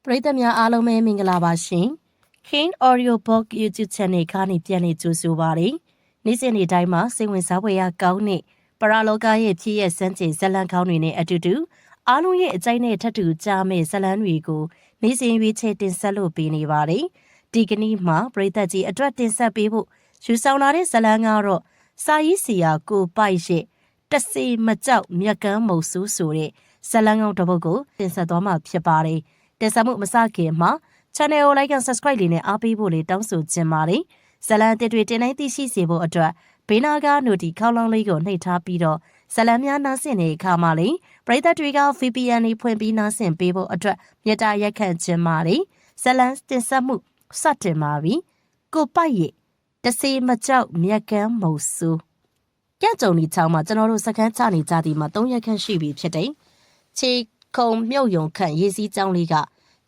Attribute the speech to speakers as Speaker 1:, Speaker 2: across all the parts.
Speaker 1: ပရိသတ်များအားလုံးပဲမင်္ဂလာပါရှင် King Audio Book YouTube Channel ကနေပြန်လည်ကြိုဆိုပါရစေ။နေ့စဉ်နေ့တိုင်းမှာစိတ်ဝင်စားဖွယ်ရာကောင်းတဲ့ပရာလောကရဲ့ဖြစ်ရဲ့စမ်းချေဇလံကောင်းတွေနဲ့အတူတူအားလုံးရဲ့အကြိုက်နဲ့ထပ်တူကြားမဲ့ဇလံတွေကိုနေ့စဉ်ရွေးချယ်တင်ဆက်လို့ပေးနေပါတယ်။ဒီကနေ့မှာပရိသတ်ကြီးအတွက်တင်ဆက်ပေးဖို့ယူဆောင်လာတဲ့ဇလံကတော့စာရေးဆရာကိုပိုက်ရဲ့တစေမကြောက်မြက်ကန်းမုတ်ဆူးဆိုတဲ့ဇလံကောင်းတစ်ပုဒ်ကိုတင်ဆက်သွားမှာဖြစ်ပါတယ်။တင်ဆက်မှုမစခင်မှာ channel ကို like and subscribe လေးနဲ့အားပေးဖို့လေးတောင်းဆိုချင်ပါတယ်။ဇလံအသစ်တွေတင်တိုင်းသိရှိစေဖို့အတွက်ဘေးနာကနိုတီခေါင်းလောင်းလေးကိုနှိပ်ထားပြီးတော့ဇလံများနားဆင်တဲ့အခါမှာလေပရိသတ်တွေက VPN လေးဖွင့်ပြီးနားဆင်ပေးဖို့အတွက်မြတ်တာရက်ခန့်ချင်ပါတယ်။ဇလံတင်ဆက်မှုစတင်ပါပြီ။ကိုပိုက်ရဲ့တစေမကြောက်မြက်ကန်းမုတ်ဆူကြံ့ကြုံဒီချောင်းမှာကျွန်တော်တို့စကန်းချနေကြသည်မှာ3ရက်ခန့်ရှိပြီဖြစ်တယ်။ခြေခုံမြုပ်ယုံခန့်ရေးစည်းကြောင်းလေးက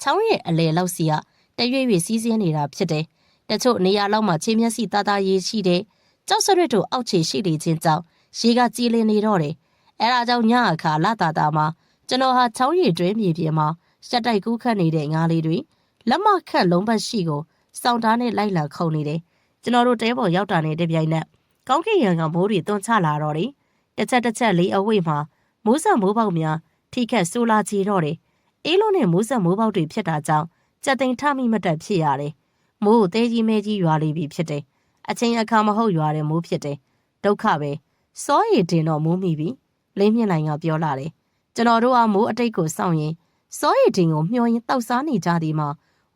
Speaker 1: ချောင်းရဲ့အလေလောက်စီကတရွေ့ရွေ့စီးစင်းနေတာဖြစ်တယ်။တချို့နေရာလောက်မှာခြေမျက်စိသားသားရေးရှိတယ်။ကြောက်စရစ်တို့အောက်ခြေရှိနေခြင်းကြောင့်ရေကကြီးလင်းနေတော့တယ်။အဲဒါကြောင့်ညအခါလာတာတာမှာကျွန်တော်ဟာချောင်းရည်တွဲမြေပြင်မှာရှက်တိုက်ကူးခတ်နေတဲ့ငါးလေးတွေလက်မခတ်လုံးပတ်ရှိကိုစောင်းသားနဲ့လိုက်လာခုန်နေတယ်။ကျွန်တော်တို့တဲပေါ်ရောက်တာနဲ့တပြိုင်နက်ကောင်းကင်ရံကမိုးတွေသွန်းချလာတော့တယ်။တစ်ချက်လေးအဝိမှာမိုးဆက်မိုးပေါက်များထိခတ်ဆိုးလာချီတော့တယ်။အေးလုံးနဲ့မိုးဆက်မိုးပေါက်တွေဖြစ်တာကြောင့်ကြက်သိမ်းထမိမတက်ဖြစ်ရတယ်။မိုးကိုတဲကြီးမဲကြီးရွာလေးပြီဖြစ်တယ်။အချင်းအခါမဟုတ်ရွာတဲ့မိုးဖြစ်တယ်။ဒုက္ခပဲ။စောရည်တင်တော့မိုးမိပြီ။လင်းမြင့်နိုင်ကပြောလာတယ်။ကျွန်တော်တို့ကမိုးအတိတ်ကိုစောင့်ရင်စောရည်တင်ကိုမျှော်ရင်တောက်စားနေကြသည်မှာ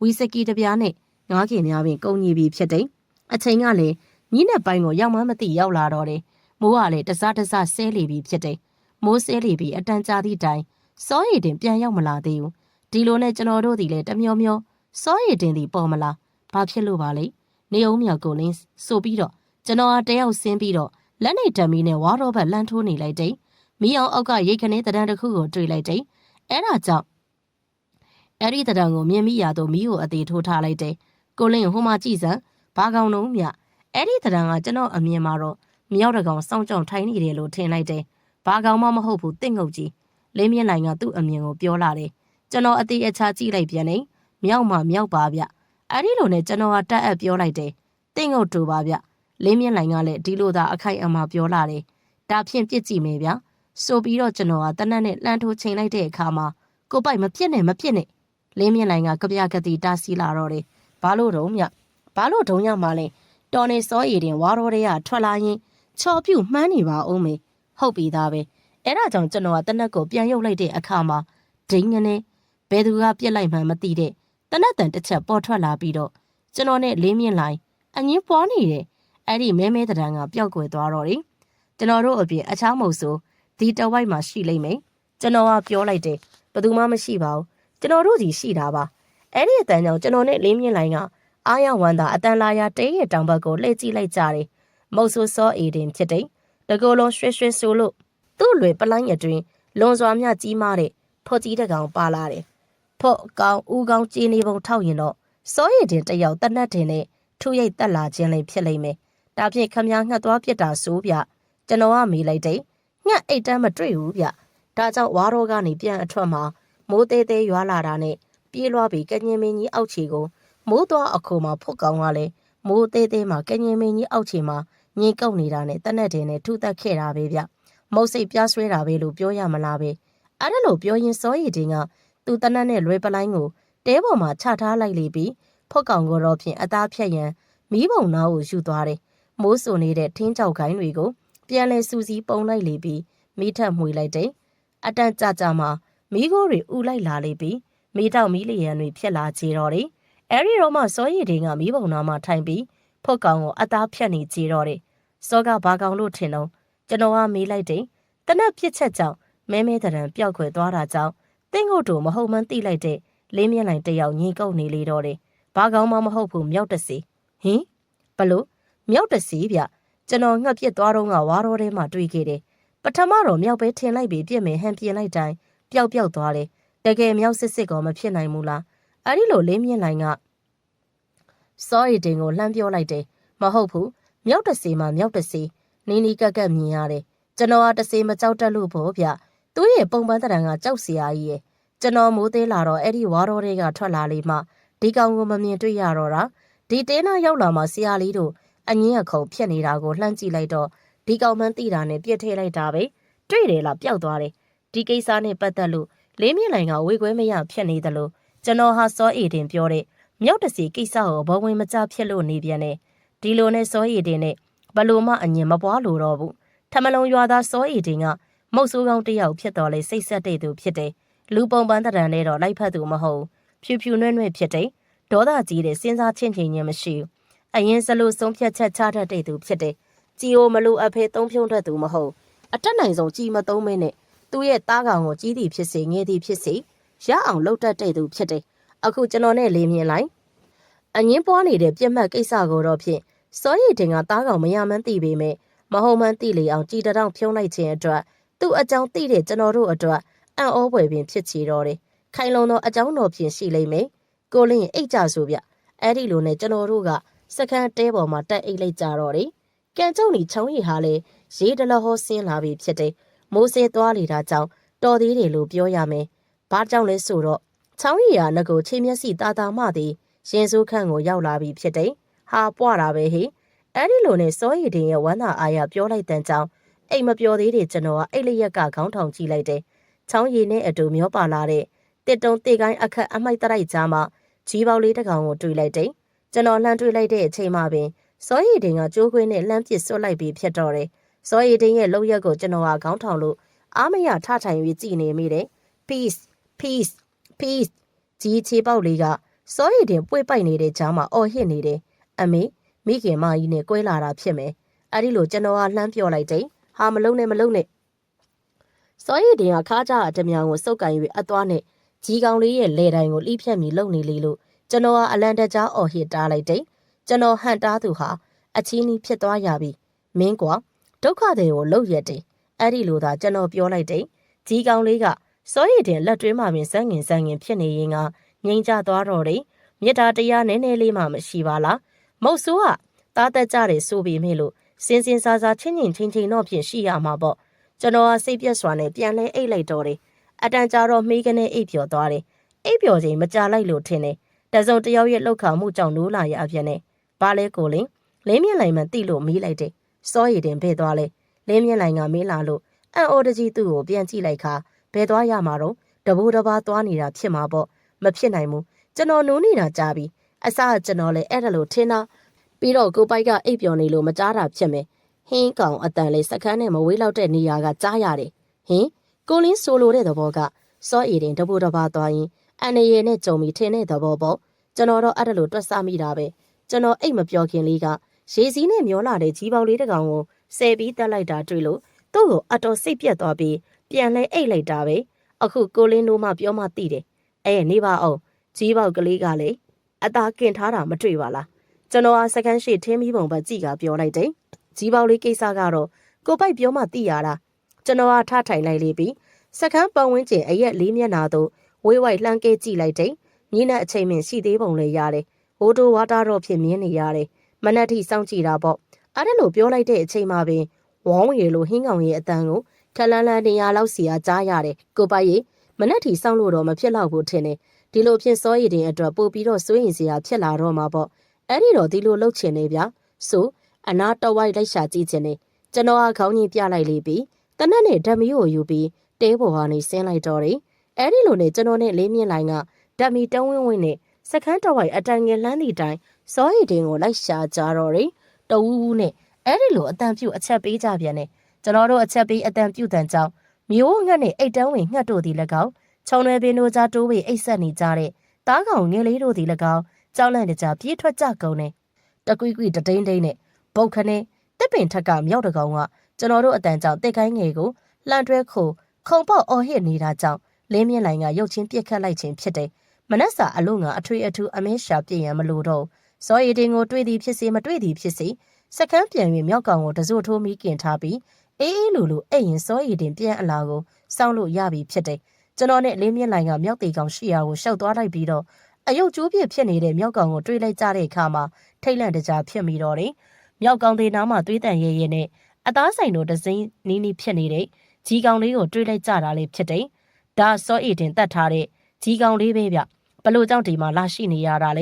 Speaker 1: ဝီစကီတပြားနဲ့ငါးခင်များပင်ကုန်ညီပြီဖြစ်တယ်။အချိန်ကလည်းညနေပိုင်းကိုရောက်မှမသိရောက်လာတော့တယ်။မိုးကလည်းတစားဆဲလေပြီဖြစ်တယ်။မိုးဆဲလေပြီအတန်ကြာသည့်တိုင်စောရည်တင်ပြန်ရောက်မလာသေးဘူး။ဒီလိုနဲ့ကျွန်တော်တို့ဒီလေတမျောမျောစောရည်တင်သည်ပေါ်မလားဘာဖြစ်လို့ပါလဲနေအောင်မြောက်ကိုလင်းဆိုပြီးတော့ကျွန်တော်တယောက်ဆင်းပြီးတော့လက်နေဓမီနဲ့ဝါတော့ဘက်လမ်းထိုးနေလိုက်တယ်။မီးအောင်အောက်ကရိတ်ခနဲတံတန်းတစ်ခုကိုတွေ့လိုက်တယ်။အဲဒါကြောင့်အဲ့ဒီတံတန်းကိုမြင်မိရတော့မီးကိုအသေးထိုးထားလိုက်တယ်။ကိုလင်းဟိုမှာကြည့်စမ်းဘာကောင်လုံးမြအဲ့ဒီတံတန်းကကျွန်တော်အမြင်မှာတော့မြောက်တကောင်စောင်းကြောင်ထိုင်းနေတယ်လို့ထင်လိုက်တယ်။ဘာကောင်မှမဟုတ်ဘူးတင့်ငုတ်ကြီးလင်းမြင့်နိုင်ကသူ့အမြင်ကိုပြောလာတယ်။ကျွန်တော်အသေးအချာကြည့်လိုက်ပြန်နေမြောက်မှာမြောက်ပါဗျအဲ့ဒီလိုနဲ့ကျွန်တော်ကတက်အပ်ပြောလိုက်တယ်တင့်ငုတ်တူပါဗျလင်းမြင့်နိုင်ကလည်းဒီလိုသာအခိုက်အမာပြောလာတယ်ဒါဖြင့်ပြစ်ကြည့်မယ်ဗျဆိုပြီးတော့ကျွန်တော်ကတနက်နဲ့လှမ်းထိုးချိန်လိုက်တဲ့အခါမှာကိုပိုက်မပြစ်နဲ့လင်းမြင့်နိုင်ကကြပြကတိတားစီလာတော့တယ်ဘာလို့တော့မြဘာလို့တုံးရမှာလဲတော်နေစောရည်တင်ဝါတော်တွေကထွက်လာရင်ချော်ပြူမှန်းနေပါဦးမေဟုတ်ပြီသားပဲအဲ့ဒါကြောင့်ကျွန်တော်ကတနက်ကိုပြန်ရုပ်လိုက်တဲ့အခါမှာဒိန်းငနဲ့ဘယ်သူကပြစ်လိုက်မှန်းမသိတဲ့တနက်တန်တစ်ချက်ပေါ်ထွက်လာပြီးတော့ကျွန်တော်နဲ့လင်းမြင့်လိုက်အငင်းပွားနေတယ်အဲ့ဒီမဲတံကပျောက်ကွယ်သွားတော့တယ်ကျွန်တော်တို့အပြင်အခြားမဟုတ်ဆိုဒီတဝိုက်မှာရှိလိမ့်မယ်ကျွန်တော်ကပြောလိုက်တယ်ဘယ်သူမှမရှိပါဘူးကျွန်တော်တို့စီရှိတာပါအဲ့ဒီအတန်ကြောင့်ကျွန်တော်နဲ့လင်းမြင့်လိုက်ကအားရဝမ်းသာအတန်လာရတဲရဲ့တောင်ဘက်ကိုလှည့်ကြည့်လိုက်ကြတယ်မုတ်ဆိုးစောအေးတင်ဖြစ်တယ်တကောလုံးရွှေဆိုလို့သူ့လွယ်ပလိုင်းအတွင်းလွန်စွာမြကြီးမားတဲ့ဖော်ကြီးတကောင်ပါလာတယ်ဖော့ကောင်ဦးကောင်ကြီးနေပုံထောက်ရင်တော့စောရည်တင်တယောက်တနတ်တင်နဲ့ထူရိတ်တက်လာခြင်းလေးဖြစ်လိမ့်မယ်။ဒါဖြင့်ခမည်းငှက်သွားပြစ်တာဆိုးဗျ။ကျွန်တော်ကမေးလိုက်တယ်။ငှက်အိတ်တန်းမတွေ့ဘူးဗျ။ဒါကြောင့်ဝါတော့ကနေပြန်အထွက်မှာမိုးသေးသေးရွာလာတာနဲ့ပြေးလွှားပြီးကညင်မင်းကြီးအောက်ခြေကိုမိုးသွားအခုမှာဖုတ်ကောင်ကလည်းမိုးသေးသေးမှာကညင်မင်းကြီးအောက်ခြေမှာငင်းကုတ်နေတာနဲ့တနတ်တင်နဲ့ထူတက်ခဲ့တာပဲဗျ။မုတ်စိတ်ပြားဆွဲတာပဲလို့ပြောရမလားပဲ။အဲ့ဒါလို့ပြောရင်စောရည်တင်ကသူတနတ်နဲ့လွယ်ပလိုင်းကိုတဲပေါ်မှာချထားလိုက်လေပြီးဖော့ကောင်ကိုတော့ဖြင့်အသားဖြတ်ရန်မီးပုံနာကိုယူသွားတယ်။မိုးဆူနေတဲ့ထင်းကြောက်ခိုင်းတွေကိုပြန်လဲစူစီပုံလိုက်လေပြီးမီးထက်မှွေလိုက်တယ်။အတန်ကြာမှာမီးခိုးတွေဥလိုက်လာလေပြီးမီးတောက်မီးလျံတွေဖြစ်လာချေတော့တယ်။အဲဒီတော့မှစောရည်တင်ကမီးပုံနာမှာထိုင်ပြီးဖော့ကောင်ကိုအသားဖြတ်နေချေတော့တယ်။စောကဘာကောင်လို့ထင်တော့ကျွန်တော်ကမေးလိုက်တယ်။တနက်ပြစ်ချက်ကြောင့်မဲတံပျောက်ခွဲသွားတာကြောင့်တင်းငုတ်တို့မဟုတ်မှန်းသိလိုက်တဲ့လင်းမြင့်လိုက်တယောက်ညင်ကုတ်နေလေတော့တယ်။ဘာကောင်မှမဟုတ်ဘူးမြောက်တစီဟင်ဘလို့မြောက်တစီဗျကျွန်တော်ငှက်ပြစ်သွားတော့ကဝါတော်ထဲမှာတွေ့ခဲ့တယ်။ပထမတော့မြောက်ပဲထင်လိုက်ပြီးပြစ်မယ်ဟန်ပြင်လိုက်တိုင်းပျောက်သွားတယ်။တကယ်မြောက်စစ်ကောမဖြစ်နိုင်ဘူးလား။အဲ့ဒီလိုလင်းမြင့်လိုက်ကစောရည်တင်ကိုလှမ်းပြောလိုက်တယ်။မဟုတ်ဘူးမြောက်တစီမှာမြောက်တစီနီကကမြင်ရတယ်။ကျွန်တော်ကတစီမကြောက်တတ်လို့ပေါ့ဗျ။သူ့ရဲ့ပုံပန်းတံကကြောက်စရာကြီးရဲ့ ကျွန်တော်မိုးသေးလာတော့အဲ့ဒီဝါတော်တွေကထွက်လာလေမှဒီကောင်ကိုမမြင်တွေ့ရတော့တာဒီတဲနာရောက်လာမှဆရာလေးတို့အငင်းအခုံဖြစ်နေတာကိုလှမ်းကြည့်လိုက်တော့ဒီကောင်မှန်းသိတာနဲ့ပြစ်ထည့်လိုက်တာပဲတွေ့တယ်လားပျောက်သွားတယ်ဒီကိစ္စနဲ့ပတ်သက်လို့လေးမြင့်လိုင်ကဝေခွဲမရဖြစ်နေတယ်လို့ကျွန်တော်ဟာစောအီတင်ပြောတဲ့မြောက်တစီကိစ္စကိုဘဝင်မကြဖြစ်လို့နေပြန်တယ်ဒီလိုနဲ့စောအီတင်နဲ့ဘလို့မှအငင်မပွားလို့တော့ဘူးထမလုံးရွာသားစောအီတင်ကမုတ်ဆိုးကောင်းတစ်ယောက်ဖြစ်တော်လေစိတ်ဆက်တဲ့သူဖြစ်တယ်လူပုံပန်းတရံနဲ့တော့လိုက်ဖက်သူမဟုတ်ဖြူဖြူနွဲ့နွဲ့ဖြစ်တယ်ဒေါသကြီးတဲ့စဉ်းစားချင်းချင်းချင်းမရှိဘူးအရင်စလို့ဆုံးဖြတ်ချက်ချတတ်တဲ့သူဖြစ်တယ်ကြီးအိုမလို့အဖေသုံးဖြုံးတတ်သူမဟုတ်အတက်နိုင်ဆုံးကြီးမသုံးမင်းနဲ့သူ့ရဲ့တားကောင်ကိုကြီးသည်ဖြစ်စေငယ်သည်ဖြစ်စေရအောင်လှုပ်တတ်တဲ့သူဖြစ်တယ်အခုကျွန်တော်နဲ့လေးမြင်လိုက်အငင်းပွားနေတဲ့ပြက်မှတ်ကိစ္စကိုတော့ဖြင့်စောရည်တင်ကတားကောင်မရမှန်းသိပေမဲ့မဟုတ်မှန်းသိလေအောင်ကြည်တောင်ဖြုံးလိုက်ခြင်းအတွက်သူ့အကြောင်းသိတဲ့ကျွန်တော်တို့အတွက်အံ့ဩဖွယ်ပင်ဖြစ်ချေတော့တယ်ခိုင်လုံသောအကြောင်းတော်ဖြင့်ရှိလိမ့်မယ်ကိုလင်းအိတ်ကြဆိုဗျအဲ့ဒီလိုနဲ့ကျွန်တော်တို့ကစခန်းတဲပေါ်မှာတက်အိတ်လိုက်ကြတော့တယ်ကံကြုံနီချောင်းရီဟာလေရေးတလဟောဆင်းလာပြီဖြစ်တယ်မိုးဆဲသွားလေတာကြောင့်တော်သေးတယ်လို့ပြောရမယ်ဘာကြောင့်လဲဆိုတော့ချောင်းရီဟာငကိုချင်းမျက်စိတာတာမှသည်ရင်စိုးခန့်ကိုရောက်လာပြီဖြစ်တယ်ဟာပွားတာပဲဟေအဲ့ဒီလိုနဲ့စောရည်တင်ရဲ့ဝမ်းသာအားရပြောလိုက်တဲ့ကြောင့်အိတ်မပြောသေးတဲ့ကျွန်တော်ကအိတ်လျက်ကခေါင်းထောင်ကြည့်လိုက်တယ်ချောင်းရည်နဲ့အတူမျောပါလာတဲ့တစ်တုံတေကိုင်းအခက်အမိုက်တိုက်ကြားမှာကြီးပေါက်လေးတစ်ကောင်ကိုတွေ့လိုက်တယ်ကျွန်တော်လှမ်းတွေ့လိုက်တဲ့အချိန်မှပင်စောရည်တင်ကကြိုးခွင်းနဲ့လှမ်းပစ်ဆွတ်လိုက်ပြီးဖြစ်တော့တယ်စောရည်တင်ရဲ့လောက်ရက်ကိုကျွန်တော်ကခေါင်းထောင်လို့အားမရထထိုင်ပြီးကြည်နေမိတယ် peace peace peace ကြီးချေပေါက်လေးကစောရည်တင်ပွေ့ပိုက်နေတဲ့ကြားမှာအော်ဟစ်နေတယ်အမေမိခင်မကြီးနဲ့ကွဲလာတာဖြစ်မယ်အဲ့ဒီလိုကျွန်တော်ကလှမ်းပြောလိုက်တယ်ဟာမလုံးနဲ့စောရည်တင်ကခါးကြအတမြောင်ကိုစုပ်ကန်၍အသွားနဲ့ကြီးကောင်လေးရဲ့လေတိုင်ကိုလှိဖြတ်မိလုံနေလေလို့ကျွန်တော်ကအလန်တကြားအော်ဟစ်တားလိုက်တယ်ကျွန်တော်ဟန်တားသူဟာအချီးနီးဖြစ်သွားရပြီမင်းကွာဒုက္ခတွေကိုလှုပ်ရက်တယ်အဲ့ဒီလိုသာကျွန်တော်ပြောလိုက်တယ်ကြီးကောင်လေးကစောရည်တင်လက်တွင်းမှာပင်စန်းငင်ဖြစ်နေရင်ကငိမ့်ကြသွားတော့တယ်မြစ်တာတရားနည်းနည်းလေးမှမရှိပါလားမုတ်ဆိုးကတားတက်ကြတယ်ဆိုပေမဲ့လို့စင်စင်စားစားချင်းချင်းတော့ဖြင့်ရှိရမှာပေါ့ကျွန်တော်ကစိတ်ပြက်စွာနဲ့ပြန်လဲအိတ်လိုက်တော့တယ်အတန်ကြာတော့မိကနေအိတ်ပြော်သွားတယ်အိတ်ပြော်ချိန်မကြာလိုက်လို့ထင်တယ်တစုံတယောက်ရဲ့လှုပ်ခါမှုကြောင့်နိုးလာရအပြန်နဲ့ဘာလဲကိုလင်းလင်းမြင့်လိုက်မှတိလို့မီးလိုက်တယ်စောရည်တင်ဘဲသွားလဲလင်းမြင့်လိုက်ကမီးလာလို့အံ့ဩတကြီးသူ့ကိုပြန်ကြည့်လိုက်ခါဘဲသွားရမှာတော့တဘိုးတဘာသွားနေတာဖြစ်မှာပေါ့မဖြစ်နိုင်ဘူးကျွန်တော်နိုးနေတာကြာပြီအစကျွန်တော်လည်းအဲ့ဒါလို့ထင်တာပြီးတော့ကိုပိုက်ကအိပ်ပျော်နေလို့မကြားတာဖြစ်မယ်ဟင်းကောင်အတန်လေးစခန်းနဲ့မဝေးလောက်တဲ့နေရာကကြားရတယ်ဟင်းကိုလင်းဆိုလိုတဲ့သဘောကစောအီတင်တပူတပါသွားရင်အန်ရည်နဲ့ကြုံပြီးထင်းတဲ့သဘောပေါ့ကျွန်တော်တော့အဲ့ဒါလို့တွက်ဆမိတာပဲကျွန်တော်အိတ်မပြောခင်လေးကရေစည်းနဲ့မျောလာတဲ့ကြီးပေါက်လေးတစ်ကောင်ကိုဆယ်ပြီးတက်လိုက်တာတွေ့လို့သူ့ကိုအတော်စိတ်ပြက်သွားပြီးပြန်လဲအိတ်လိုက်တာပဲအခုကိုလင်းတို့မှပြောမှသိတယ်နေပါအောင်ကြီးပေါက်ကလေးကလေအသာကင်ထားတာမတွေ့ပါလားကျွန်တော်အားစကန်ရှိထင်းပြီးပုံပဲကြည့်ကပြောလိုက်တယ်ကြီးပေါက်လေးကိစ္စကတော့ကိုပိုက်ပြောမှသိရတာကျွန်တော်အားထထိုင်လိုက်လေပြီးစကန်ပတ်ဝန်းကျင်အရက်လေးမျက်နာသို့ဝေးဝိုက်လှမ်းကဲကြည့်လိုက်တယ်ညနေအချိန်မှရှိသေးပုံလေးရတယ်ဟိုတိုဝါတာတော့ဖြစ်မြင်နေရတယ်မနက်ထိစောင့်ကြည့်တာပေါ့အဲ့ဒါလို့ပြောလိုက်တဲ့အချိန်မှပင်ဝေါင်းရီလိုဟင်းကောင်ရဲ့အတန်ကိုခလန်းလန်းနေရလောက်စီအားကြားရတယ်ကိုပိုက်ရေမနက်ထိစောင့်လို့တော့မဖြစ်တော့ဘူးထင်တယ်ဒီလိုဖြင့်စောရည်တင်အတွက်ပို့ပြီးတော့စိုးရင်စရာဖြစ်လာတော့မှာပေါ့အဲ့ဒီတော့ဒီလိုလှုပ်ချင်နေဗျာဆိုအနာတဝိုက်လိုက်ရှာကြည့်ချင်နေကျွန်တော်ကခေါင်းကြီးပြလိုက်လေပြီးတနက်နဲ့ဓာမီကိုယူပြီးတဲပေါ်ကနေဆင်းလိုက်တော့တယ်အဲ့ဒီလိုနဲ့ကျွန်တော်နဲ့လေးမြင့်လိုင်းကဓာမီတဝင်းဝင်းနဲ့စခန်းတဝိုက်အတိုင်ငယ်လှမ်းသည့်တိုင်စောရည်တင်ကိုလိုက်ရှာကြတော့တယ်တဝူးဝူးနဲ့အဲ့ဒီလိုအတန်ပြုတ်အချက်ပေးကြပြန်တယ်ကျွန်တော်တို့အချက်ပေးအတန်ပြုတ်တန်ကြောင်းမျိုးငှက်နဲ့အိတ်တန်းဝင်ငှက်တို့သည်၎င်းခြုံရွယ်ပင်တို့ကြားတိုးပြီးအိတ်ဆက်နေကြတဲ့တားကောင်ငယ်လေးတို့သည်၎င်းကြောက်လန့်တကြားပြေးထွက်ကြကုန်တယ်တကွီကွီတတိန်တိန်နဲ့ပုတ်ခနဲ့တစ်ပင်ထက်ကမြောက်တကောင်ကကျွန်တော်တို့အတန်ကြောင့်တက်ခိုင်းငယ်ကိုလှန်တွဲခိုခုံပေါက်အော်ဟစ်နေတာကြောင့်လင်းမြင့်လိုင်ကရုတ်ချင်းပြက်ခတ်လိုက်ခြင်းဖြစ်တယ်မနက်စာအလုံးကအထွေအထူးအမဲရှာပြည့်ရန်မလိုတော့ဇော်ရည်တင်ကိုတွေ့သည်ဖြစ်စေမတွေ့သည်ဖြစ်စေစကန်းပြန်၍မြောက်ကောင်ကိုတစို့ထိုးမိကင်ထားပြီးအေးလူအဲ့ရင်ဇော်ရည်တင်ပြန်အလာကိုစောင့်လို့ရပြီဖြစ်တယ်ကျွန်တော်နဲ့လင်းမြင့်လိုင်ကမြောက်တီကောင်ရှိရာကိုရှောက်သွားလိုက်ပြီးတော့အယုတ်ကျိုးပြဖြစ်နေတဲ့မြောက်ကောင်ကိုတွေးလိုက်ကြတဲ့အခါမှာထိတ်လန့်တကြားဖြစ်မိတော့တယ်မြောက်ကောင်သေးနားမှာသွေးတန်ရဲရဲနဲ့အသားဆိုင်တို့တစိမ့်နီးနီးဖြစ်နေတဲ့ကြီးကောင်လေးကိုတွေးလိုက်ကြတာလေးဖြစ်တယ်ဒါစောအီတင်တတ်ထားတဲ့ ကြီးကောင်လေးပဲဗျဘလို့ကြောင့်ဒီမှာလာရှိနေရတာလ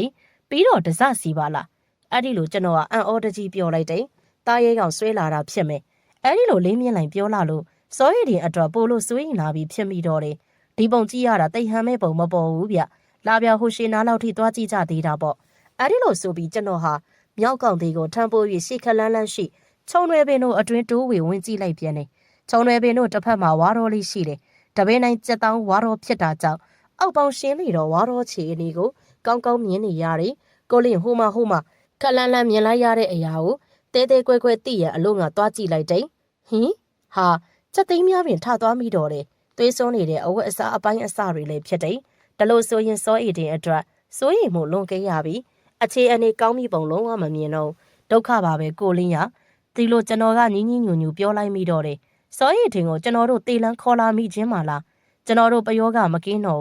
Speaker 1: ေပြီးတော့တစစီပါလားအဲ့ဒီလိုကျွန်တော်ကအန်အော်တကြီးပြောလိုက်တယ်တားရဲကောင်ဆွဲလာတာဖြစ်မယ်အဲ့ဒီလိုလေးမြင့်လိုက်ပြောလာလို့စောရည်တင်အတွက်ပို့လို့ဆွေးရင်လာပြီးဖြစ်မိတော့တယ်ဒီပုံကြည့်ရတာတိတ်ဟမ်းမဲ့ပုံမပေါ်ဘူးဗျလာပြဟိုရှင်နားလောက်ထိသွားကြည့်ကြသေးတာပေါ့အဲ့ဒီလိုဆိုပြီးကျွန်တော်ဟာမြောက်ကောင်သေးကိုထမ်းပိုး၍ရှေ့ခလန်းလန်းရှိခြုံရွယ်ပင်တို့အတွင်းတိုးဝေဝင်ကြည့်လိုက်ပြန်တယ်ခြုံရွယ်ပင်တို့တစ်ဖက်မှာဝါတော်လေးရှိတယ်တပင်းတိုင်းစက်တောင်းဝါတော်ဖြစ်တာကြောင့်အောက်ပေါင်းရှင်းပြီးတော့ဝါတော်ချီအနေကိုကောင်းကောင်းမြင်နေရတယ်ကိုလင်းဟိုမှာခလန်းလန်းမြင်လိုက်ရတဲ့အရာကိုတဲတဲကွဲကွဲသိရအလို့ငါသွားကြည့်လိုက်တယ်ဟင်ဟာစက်သိမ်းများပင်ထသွားမိတော့တယ်သွေးစွန်းနေတဲ့အဝတ်အစားအပိုင်းအစတွေလည်းဖြစ်တယ်ဒါလို့ဆိုရင်စောအီတင်အတွက်စိုးရိမ်မှုလွန်ကဲရပြီအခြေအနေကောင်းပြီပုံလုံးဝမမြင်တော့ဒုက္ခပါပဲကိုလင်းရဒီလိုကျွန်တော်ကညင်းညင်းညူညူပြောလိုက်မိတော့တယ်စောရည်ထင်ကိုကျွန်တော်တို့တေလန်းခေါ်လာမိခြင်းမလားကျွန်တော်တို့ပယောကမကင်းတော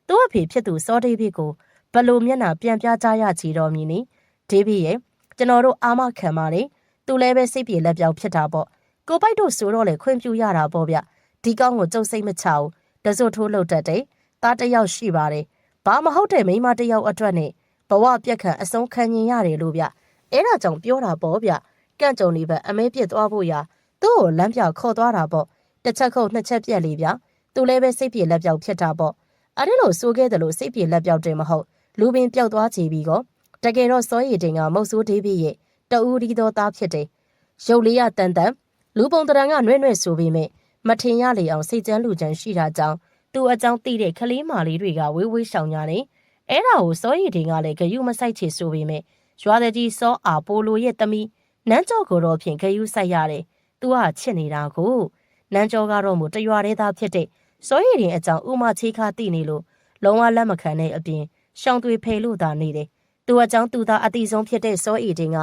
Speaker 1: ့သူ့အဖေဖြစ်သူစောဒေးဗစ်ကိုဘလို့မျက်နှာပြန်ပြကြရချီတော်မူနေဒေးဗစ်ရဲ့ကျွန်တော်တို့အာမခံပါလေသူလည်းပဲစိတ်ပြေလက်ပြောင်ဖြစ်တာပေါ့ကိုပိုက်တို့ဆိုတော့လေခွင့်ပြုရတာပေါ့ဗျဒီကောင်းကိုကြုံစိတ်မချဘူးတစွတ်ထိုးလှုပ်တတ်တယ်သားတစ်ယောက်ရှိပါတယ်ဘာမဟုတ်တဲ့မိန်းမတစ်ယောက်အတွက်နဲ့ဘဝပြက်ခန့်အဆုံးခံရင်ရတယ်လို့ဗျအဲ့ဒါကြောင့်ပြောတာပေါ့ဗျကန့်ကြုံနေပဲအမဲပြစ်သွားဖို့ရာသူ့ကိုလမ်းပြခေါ်သွားတာပေါ့တစ်ချက်ခုတ်နှစ်ချက်ပြက်လေးဗျသူလည်းပဲစိတ်ပြေလက်ပြောင်ဖြစ်တာပေါ့အဲ့ဒီလိုဆိုခဲ့တယ်လို့စိတ်ပြေလက်ပြောင်တင်မဟုတ်လူပင်ပျောက်သွားချီပြီးကောတကယ်တော့စောရည်တင်ကမုတ်ဆိုးဒေးဗစ်ရဲ့တအူဒီသောသားဖြစ်တယ်ရုပ်လေးရတန်တန်လူပုံတရံကနှွဲ့နှွဲ့ဆိုပေမဲ့မထင်ရလေအောင်စိတ်ကြမ်းလူကြမ်းရှိတာကြောင့်သူ့အကြောင်းသိတဲ့ကလေးမာလေးတွေကဝေးဝေးရှောင်ကြတယ်အဲ့ဒါကိုစောရည်တင်ကလည်းဂယုမဆိုင်ချေဆိုပေမဲ့ရွာတဲ့ကြီးစောအာပိုလိုရဲ့သမီးနန်းကျော်ကိုတော့ဖြင့်ဂယုဆိုင်ရတယ်သူကချစ်နေတာကိုနန်းကျော်ကတော့မို့တရွာသေးသားဖြစ်တဲ့စောရည်တင်အကြောင်းဥမချေခါသိနေလို့လုံးဝလက်မခံတဲ့အပြင်ရှောင်သွေဖယ်လို့သာနေတယ်သူအကြောင်းသူသားအတိဆုံးဖြစ်တဲ့စောရည်တင်က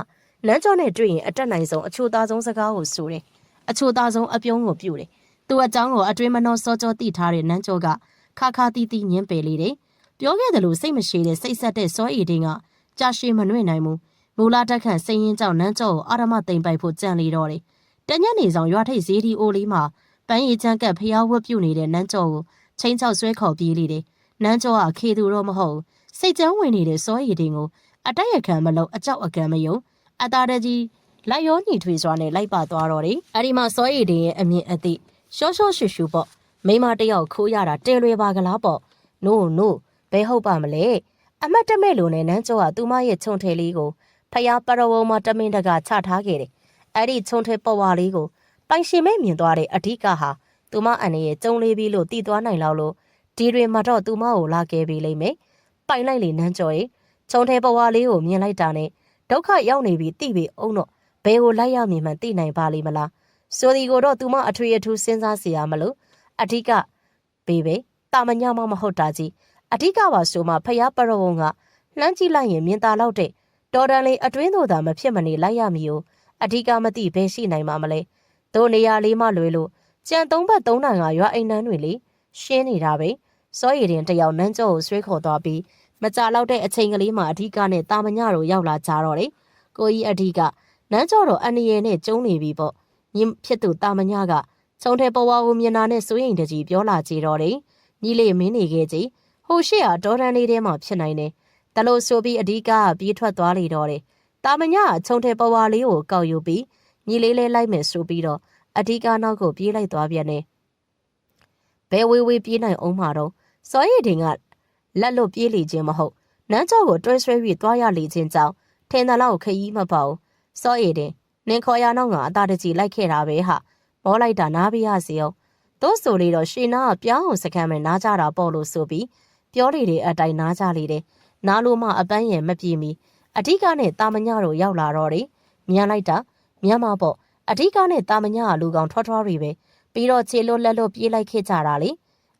Speaker 1: နန်းကျော်နဲ့တွေ့ရင်အတက်နိုင်ဆုံးအချို့သားဆုံးစကားကိုဆိုတယ်အချို့သားဆုံးအပြုံးကိုပြုတယ်သူအကြောင်းကိုအတွင်းမနှောစောကြောတိထားတဲ့နန်းကျော်ကခါခါတီးတီးညင်းပယ်လေးတယ်ပြောခဲ့တယ်လို့စိတ်မရှိတဲ့စိတ်ဆက်တဲ့စောရည်တင်ကကြာရှည်မနှွေ့နိုင်ဘူးမူလာတက်ခန့်စိန်ရင်ကြောင့်နန်းကျော်ကိုအာရမသိမ့်ပိုက်ဖို့ကြံလေတော့တယ်တညနေဆောင်ရွာထိပ်ဈေးဒီအိုလေးမှာပန်းရည်ချမ်းကပ်ဖျားဝတ်ပြုတ်နေတဲ့နန်းကျော်ကိုချင်းချောက်ဆွဲခေါ်ပြေးလေတယ်နန်းကျော်ကခေသူတော့မဟုတ်စိတ်ကြမ်းဝင်နေတဲ့စောရည်တင်ကိုအတိုက်အခံမလို့အကြောက်အကံမယုံအသားတကြီးလိုက်ရောညီထွေစွာနဲ့လိုက်ပါသွားတော့တယ်အဲ့ဒီမှာစောရည်တင်ရဲ့အမြင်အသိရှော့ရှော့ရှူရှူပေါ့မိမတယောက်ခိုးရတာတဲလွယ်ပါကလားပေါ့နို့ဘယ်ဟုတ်ပါမလဲအမတ်တမဲ့လိုနဲ့နန်းကျော်ကသူမရဲ့ခြုံထဲလေးကိုဖျားပရဝုံမှာတမင်တကချထားခဲ့တယ်အဲ့ဒီခြုံထဲပေါ်ဝါလေးကိုပိုင်ရှင်မဲ့မြင်သွားတဲ့အဓိကဟာသူမအန်ရဲ့ကျုံလေးပြီးလို့တည်သွားနိုင်လောက်လို့ဒီတွင်မှာတော့သူမကိုလာခဲ့ပြီးလိမ့်မယ်ပိုင်လိုက်လေနန်းကျော်ရဲ့ခြုံထဲပေါ်ဝါလေးကိုမြင်လိုက်တာနဲ့ဒုက္ခရောက်နေပြီတိပြီအောင်တော့ဘယ်ကိုလိုက်ရမည်မှသိနိုင်ပါလိမ့်မလားဆိုဒီကိုတော့သူမအထွေအထူးစဉ်းစားเสียရမလို့အဓိကဘေးပဲတာမညမမဟုတ်တာကြီးအဓိကပါဆိုမှဖျားပရဝုံကလှမ်းကြည့်လိုက်ရင်မြင်သာလောက်တဲ့တော်တန်လေးအတွင်းသို့သာမဖြစ်မနေလိုက်ရမည်ကိုအဓိကမသိဘဲရှိနိုင်မှာမလဲတို့နေရာလေးမှလွယ်လို့ကြံ3ဘက်3နိုင်ကရွာအိမ်နှန်းတွေလေရှင်းနေတာပဲစောရည်တင်တယောက်နန်းကျော်ကိုဆွဲခေါ်သွားပြီးမကြလောက်တဲ့အချိန်ကလေးမှာအဓိကနဲ့တာမညတို့ရောက်လာကြတော့တယ်ကိုကြီးအဓိကနန်းကျော်တော့အန်ရယ်နဲ့ကျုံနေပြီပေါ့ညီဖြစ်သူတာမညကခြုံထဲပေါ်ဝါကိုမြင်တာနဲ့စိုးရိမ်တကြီးပြောလာကြတော့တယ်ညီလေးမင်းနေခဲ့ကြီးဟိုရှိဟာဒေါ်ရန်လေးထဲမှာဖြစ်နိုင်တယ်ဒါလို့ဆိုပြီးအဓိကပြေးထွက်သွားလေတော့တယ်တာမညကခြုံထဲပေါ်ဝါလေးကိုကောက်ယူပြီးညီလေးလေးလိုက်မယ်ဆိုပြီးတော့အဓိကနောက်ကိုပြေးလိုက်သွားပြန်တယ်ဘဲဝေးပြေးနိုင်အောင်မှာတော့စောရည်တင်ကလက်လွတ်ပြေးလေခြင်းမဟုတ်နန်းကျော်ကိုတွဲဆွဲပြီးသွားရလေခြင်းကြောင့်ထင်တယ်လို့ခရီးမပေါ့စောရည်တင်နင်ခေါ်ရနောက်ကအသားတကြီးလိုက်ခဲ့တာပဲဟာမောလိုက်တာနားပြရစီအောင်တို့ဆိုလေတော့ရှင်နာကပြောင်းအောင်စကန်မဲ့နားကြတာပေါ့လို့ဆိုပြီးပြောလေတဲ့အတိုင်းနားကြလေတယ်နားလို့မှအပန်းရံမပြေမီအဓိကနဲ့တာမညတို့ရောက်လာတော့တယ်မြန်လိုက်တာမြန်မှာပေါ့အဓိကနဲ့တာမညကလူကောင်ထွားထွားတွေပဲပြီးတော့ခြေလွတ်လက်လွတ်ပြေးလိုက်ခဲ့ကြတာလေ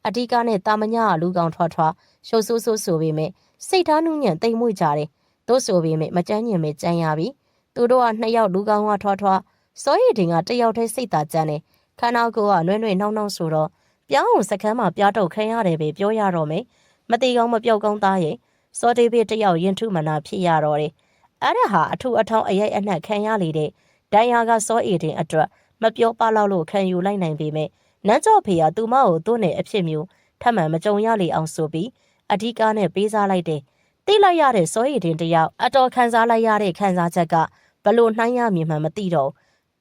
Speaker 1: အဓိကနဲ့တာမညကလူကောင်ထွားထွားရှုပ်ဆိုးပေမဲ့စိတ်ထားနှူးညံ့တိမ်မွေ့ကြတယ်တို့ဆိုပေမဲ့မကြမ်းညင်ပဲကြမ်းရပြီသူတို့က2ယောက်လူကောင်ကထွားထွားစောရည်တင်က1ယောက်တည်းစိတ်သာကြမ်းတယ်ခန္ဓာကိုယ်ကနှွဲ့နှွဲ့နှောင်းနှောင်းဆိုတော့ပြောင်းအောင်စကမ်းမှာပြားတုတ်ခံရတယ်ပဲပြောရတော့မယ်မတိကောင်းမပြောက်ကောင်းသားရဲ့စောတေးဘေး1ယောက်ရင်ထုမနာဖြစ်ရတော့တယ်အဲ့ဒါဟာအထူးအထောင်းအရိုက်အနှက်ခံရလေတဲ့ဒိုင်ယာကစောရည်တင်အတွက်မပြောပါလောက်လို့ခံယူလိုက်နိုင်ပေမဲ့နန်းကျော်ဖေကသူမကိုသူ့နဲ့အဖြစ်မျိုးထပ်မံမကြုံရလေအောင်ဆိုပြီး ဓိကနဲ့ပေးစားလိုက်တယ်။သိလိုက်ရတဲ့စောရည်တင်တယောက်အတော်ခံစားလိုက်ရတဲ့ခံစားချက်ကဘလို့နှိုင်းရမြင်မှမသိတော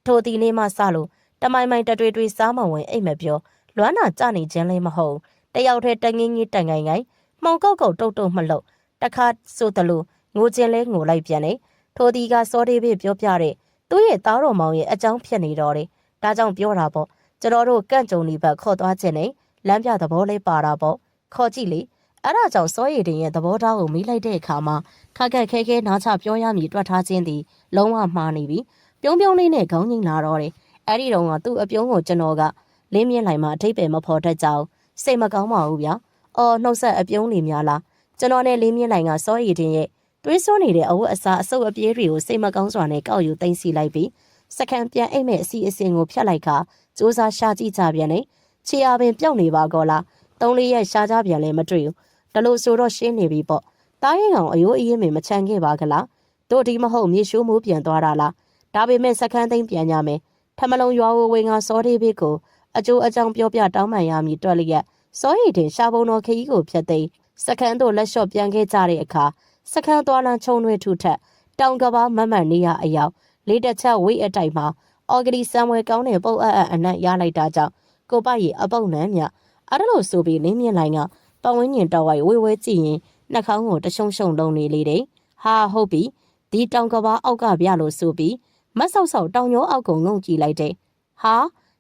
Speaker 1: ့ထိုဒီနေ့မှစလို့တမိုင်မိုင်တတွေစားမဝင်အိတ်မပြောလွမ်းနာကြနေခြင်းလည်းမဟုတ်တယောက်တည်းတငင်းငင်းတိုင်ငိုင်ငိုင်မှောင်ကောက်ကောက်တုတ်တုတ်မလို့တခါဆိုတလို့ငိုခြင်းလဲငိုလိုက်ပြန်တယ်ထိုဒီကစောဒေးဘေးပြောပြတဲ့သူ့ရဲ့သားတော်မောင်ရဲ့အကြောင်းဖြစ်နေတော့တယ်ဒါကြောင့်ပြောတာပေါ့ကျွန်တော်တို့ကန့်ကြုံနေဘက်ခေါ်သွားခြင်းနဲ့လမ်းပြသဘောလေးပါတာပေါ့ခေါ်ကြည့်လေအဲ့ဒါကြောင့်စောရည်တင်ရဲ့သဘောထားကိုမိလိုက်တဲ့အခါမှာခက်ခက်ခဲခဲနားချပြောရမည်တွက်ထားခြင်းသည်လုံးဝမှားနေပြီပြုံးလေးနဲ့ခေါင်းငိမ့်လာတော့တယ်အဲ့ဒီတော့ကသူ့အပြုံးကိုကျွန်တော်ကလင်းမြင့်လိုက်မှအထိပ္ပယ်မဖော်တတ်ကြအောင်စိတ်မကောင်းပါဘူးဗျာအော်နှုတ်ဆက်အပြုံးနေများလားကျွန်တော်နဲ့လင်းမြင့်လိုင်ကစောရည်တင်ရဲ့တွေးစွနေတဲ့အဝတ်အစားအစုပ်အပြေးတွေကိုစိတ်မကောင်းစွာနဲ့ကောက်ယူသိမ်းစီလိုက်ပြီးစကန်ပြန်အိတ်မဲ့အစီအစဉ်ကိုဖျက်လိုက်ခါစူးစမ်းရှာကြည့်ကြပြန်တယ်ခြေအားပင်ပြောက်နေပါကောလား3-4ရက်ရှာကြပြန်လဲမတွေ့ဘူးဒါလို့ဆိုတော့ရှင်းနေပြီပေါ့တားရင်ကောင်အယိုးအေးမင်မချန်ခဲ့ပါကလားတို့ဒီမဟုတ်မြေရှိုးမှုပြန်သွားတာလားဒါပေမဲ့စခန်းသိမ်းပြန်ကြမယ်ထမလုံးရွာဝဝေငါစောဒေးဘေးကိုအကျိုးအကြောင်းပြောပြတောင်းပန်ရမည်တွက်လျက်စောရည်တင်ရှားပုံတော်ခရီးကိုဖျက်သိမ်းစခန်းတို့လက်လျှော့ပြန်ခဲ့ကြတဲ့အခါစခန်းသွားလန်းချုံတွေထူထက်တောင်ကဘာမမတ်နေရအရောက်လေးတစ်ချက်ဝိတ်အတိုက်မှာအော်ဂလီစံဝဲကောင်းတဲ့ပုတ်အနက်ရလိုက်တာကြောင့်ကိုပိုက်ရီအပုတ်နန်းမြအဲ့ဒါလို့ဆိုပြီးလင်းမြင့်လိုက်ကပတ်ဝန်းကျင်တောက်ဝိုက်ဝဲကြည့်ရင်နှာခေါင်းကိုတရှုံလုံးနေလေတယ်ဟာဟုတ်ပြီဒီတောင်ကဘာအောက်ကဗျလို့ဆိုပြီးမဆောက်ဆောက်တောင်ရိုးအောက်ကိုငုံကြည့်လိုက်တယ်ဟ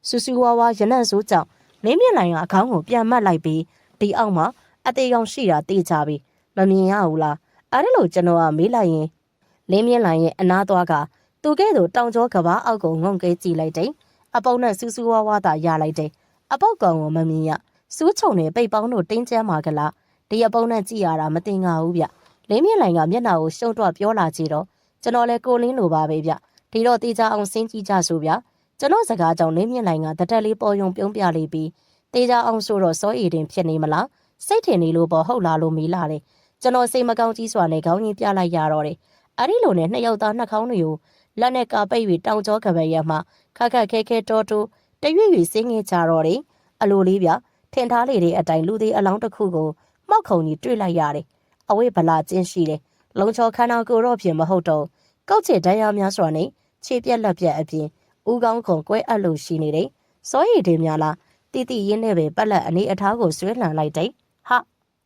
Speaker 1: ာဆူဆူဝါဝါရနန့်စိုးကြောင့်လင်းမြင့်လိုက်ကအခေါင်းကိုပြန်မတ်လိုက်ပြီးဒီအောက်မှာအသေးကောင်ရှိတာသိကြပြီမမြင်ရဘူးလားအဲ့ဒါလို့ကျွန်တော်ကမေးလိုက်ရင်လင်းမြင့်လိုက်ရဲ့အနားသွားကသူကဲ့သို့တောင်ကျောကဘာအောက်ကိုငုံကဲကြည့်လိုက်တယ်အပုပ်နဲ့ဆူဆူဝါဝါသာရလိုက်တယ်အပုပ်ကောင်ကိုမမြင်ရစူးချုံနဲ့ပိတ်ပေါင်းတို့တင်းကျမ်းမှာကလားဒီအပုံနဲ့ကြည့်ရတာမတင်ငါဘူးဗျလင်းမြင့်လိုင်ကမျက်နှာကိုရှုံ့တော့ပြောလာကြည့်တော့ကျွန်တော်လည်းကိုလင်းလိုပါပဲဗျဒီတော့တေးကြအောင်စင်းကြည့်ကြဆိုဗျကျွန်တော်စကားကြောင့်လင်းမြင့်လိုင်ကတတက်လေးပေါ်ယုံပြုံးပြလေးပြီးတေးကြအောင်ဆိုတော့စောရည်တင်ဖြစ်နေမလားစိတ်ထင်နေလို့ပေါ့ဟုတ်လားလို့မေးလာတယ်ကျွန်တော်စိတ်မကောင်းကြီးစွာနဲ့ခေါင်းကြီးပြလိုက်ရတော့တယ်အဲ့ဒီလိုနဲ့နှစ်ယောက်သားနှက်ခေါင်းတွေကိုလက်နဲ့ကာပိတ်ပြီးတောင်ကျောကပယ်ရက်မှာခက်ခက်ခဲခဲတော်တူတရွေ့ရွေ့စင်းငင်ကြတော့တယ်အလိုလေးဗျထင်ထားလေတဲ့အတိုင်းလူသေးအလောင်းတစ်ခုကိုမှောက်ခုံကြီးတွေ့လိုက်ရတယ်။အဝိဗလာကျင်းရှိတယ်။လုံချောခန္ဓာကိုယ်တော့ဖြစ်မဟုတ်တော့ကောက်ချစ်ဒဏ်ရာများစွာနဲ့ခြေပြက်လက်ပြက်အပြင်ဦးကောင်းခုံကွဲအပ်လို့ရှိနေတယ်။စောရည်တင်များလားတိတိရင်းနဲ့ပဲပက်လက်အနေအထားကိုဆွဲလှန်လိုက်တယ်။ဟာ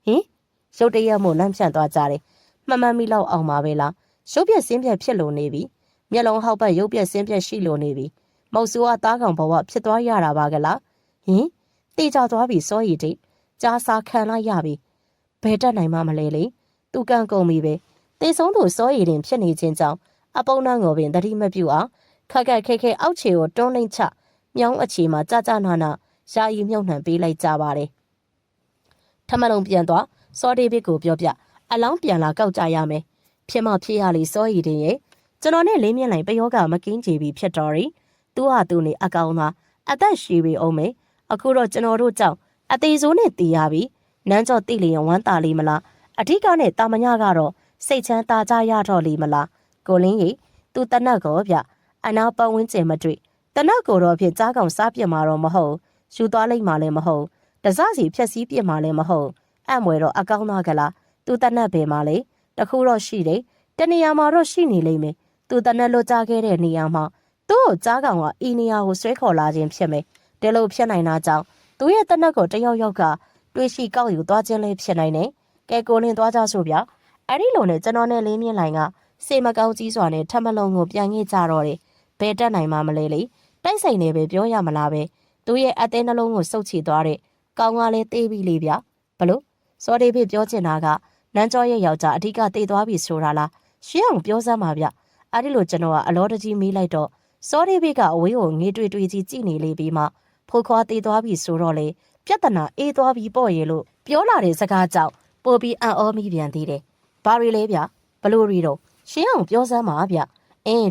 Speaker 1: ဟင်ရုတ်တရက်မို့လမ်းဖြန့်သွားကြတယ်။မှန်မိလောက်အောင်ပါပဲလား။ရုပ်ပြက်စင်းပြက်ဖြစ်လို့နေပြီ။မျက်လုံးဟောက်ပတ်ရုပ်ပြက်စင်းပြက်ရှိလို့နေပြီ။မောက်ဆူကသားကောင်ဘဝဖြစ်သွားရတာပါကလား။ဟင်တေးကြသွားပြီစောရည်တိကြားစားခံလိုက်ရပြီဘယ်တက်နိုင်မှမလဲလေသူကန့်ကုန်ပြီပဲတေးဆုံးသူစောရည်တင်ဖြစ်နေခြင်းကြောင့်အပုံနှံငော်ပင်တတိမပြုတ်အောင်ခက်ခက်ခဲခဲအောက်ခြေကိုတွန်းလိမ့်ချမြောင်းအခြေမှာကြကြနာယာယီမြုပ်နှံပေးလိုက်ကြပါတယ်ထမလုံးပြန်သွားစောဒေးဘစ်ကိုပြောပြအလောင်းပြန်လာကောက်ကြရမယ်ဖြစ်မဖြစ်ရလေစောရည်တင်ရဲ့ကျွန်တော်နဲ့လင်းမြင့်လိုက်ပယောကမကင်းကြပြီဖြစ်တော်ရီသူဟာသူနေအကောင်သားအသက်ရှည်ပြီအောင်မယ်အခုတော့ကျွန်တော်တို့ကြောင့်အသေးစိုးနဲ့တည်ရပြီနန်းကျော်တိလျင်ဝမ်းတာလေးမလားအဓိကနဲ့တာမညကတော့စိတ်ချမ်းသာကြရတော့လေမလားကိုလင်းကြီးသူတနတ်ကောဗျအနာပတ်ဝန်းကျင်မတွေ့တနတ်ကိုတော့ဖြစ်ကြားကောင်စားပြစ်မှာတော့မဟုတ်ယူသွားလိုက်မှလည်းမဟုတ်တစစီဖြက်စီးပြစ်မှလည်းမဟုတ်အံ့မွေတော့အကောင်းသားကလားသူတနတ်ပဲမှလေတခုတော့ရှိတယ်တနေရာမှာတော့ရှိနေလိမ့်မယ်သူတနတ်လွတ်ကြခဲ့တဲ့နေရာမှာသူ့ကိုကြားကောင်ကဤနေရာကိုဆွဲခေါ်လာခြင်းဖြစ်မယ်ဒီလိုဖြစ်နိုင်တာကြောင့်သူရဲ့တနတ်ကိုတယောက်ကတွေးရှိကောက်ယူသွားခြင်းလေးဖြစ်နိုင်တယ်ကဲကိုလင်းသွားကြဆိုဗျအဲ့ဒီလိုနဲ့ကျွန်တော်နဲ့လင်းမြင့်လိုင်ကစေမကောင်းကြီးစွာနဲ့ထမလုံးကိုပြန်ငှိကြတော့တယ်ဘယ်တက်နိုင်မှမလဲလေတိုက်ဆိုင်နေပဲပြောရမလားပဲသူရဲ့အသေးနှလုံးကိုစုပ်ချီသွားတဲ့ကောင်းကလည်းတေးပြီးလေဗျဘလို့စောဒေးဖေပြောချင်တာကနန်းကျော်ရဲ့ယောက်ျားအဓိကတေးသွားပြီဆိုတာလားရှင်းအောင်ပြောစမ်းပါဗျအဲ့ဒီလိုကျွန်တော်ကအလောတကြီးမေးလိုက်တော့စောဒေးဖေကအဝေးကိုငေးတွေ့ကြီးကြည့်နေလေပြီးမှဖိုးခွားတေးသွားပြီဆိုတော့လေပြဿနာအေးသွားပြီပေါ့ရေလို့ပြောလာတဲ့စကားကြောင့်ပိုပြီးအံ့ဩမိပြန်သေးတယ်။ဘာရီလဲဗျဘလို့ရီတော့ရှင်းအောင်ပြောစမ်းပါဗ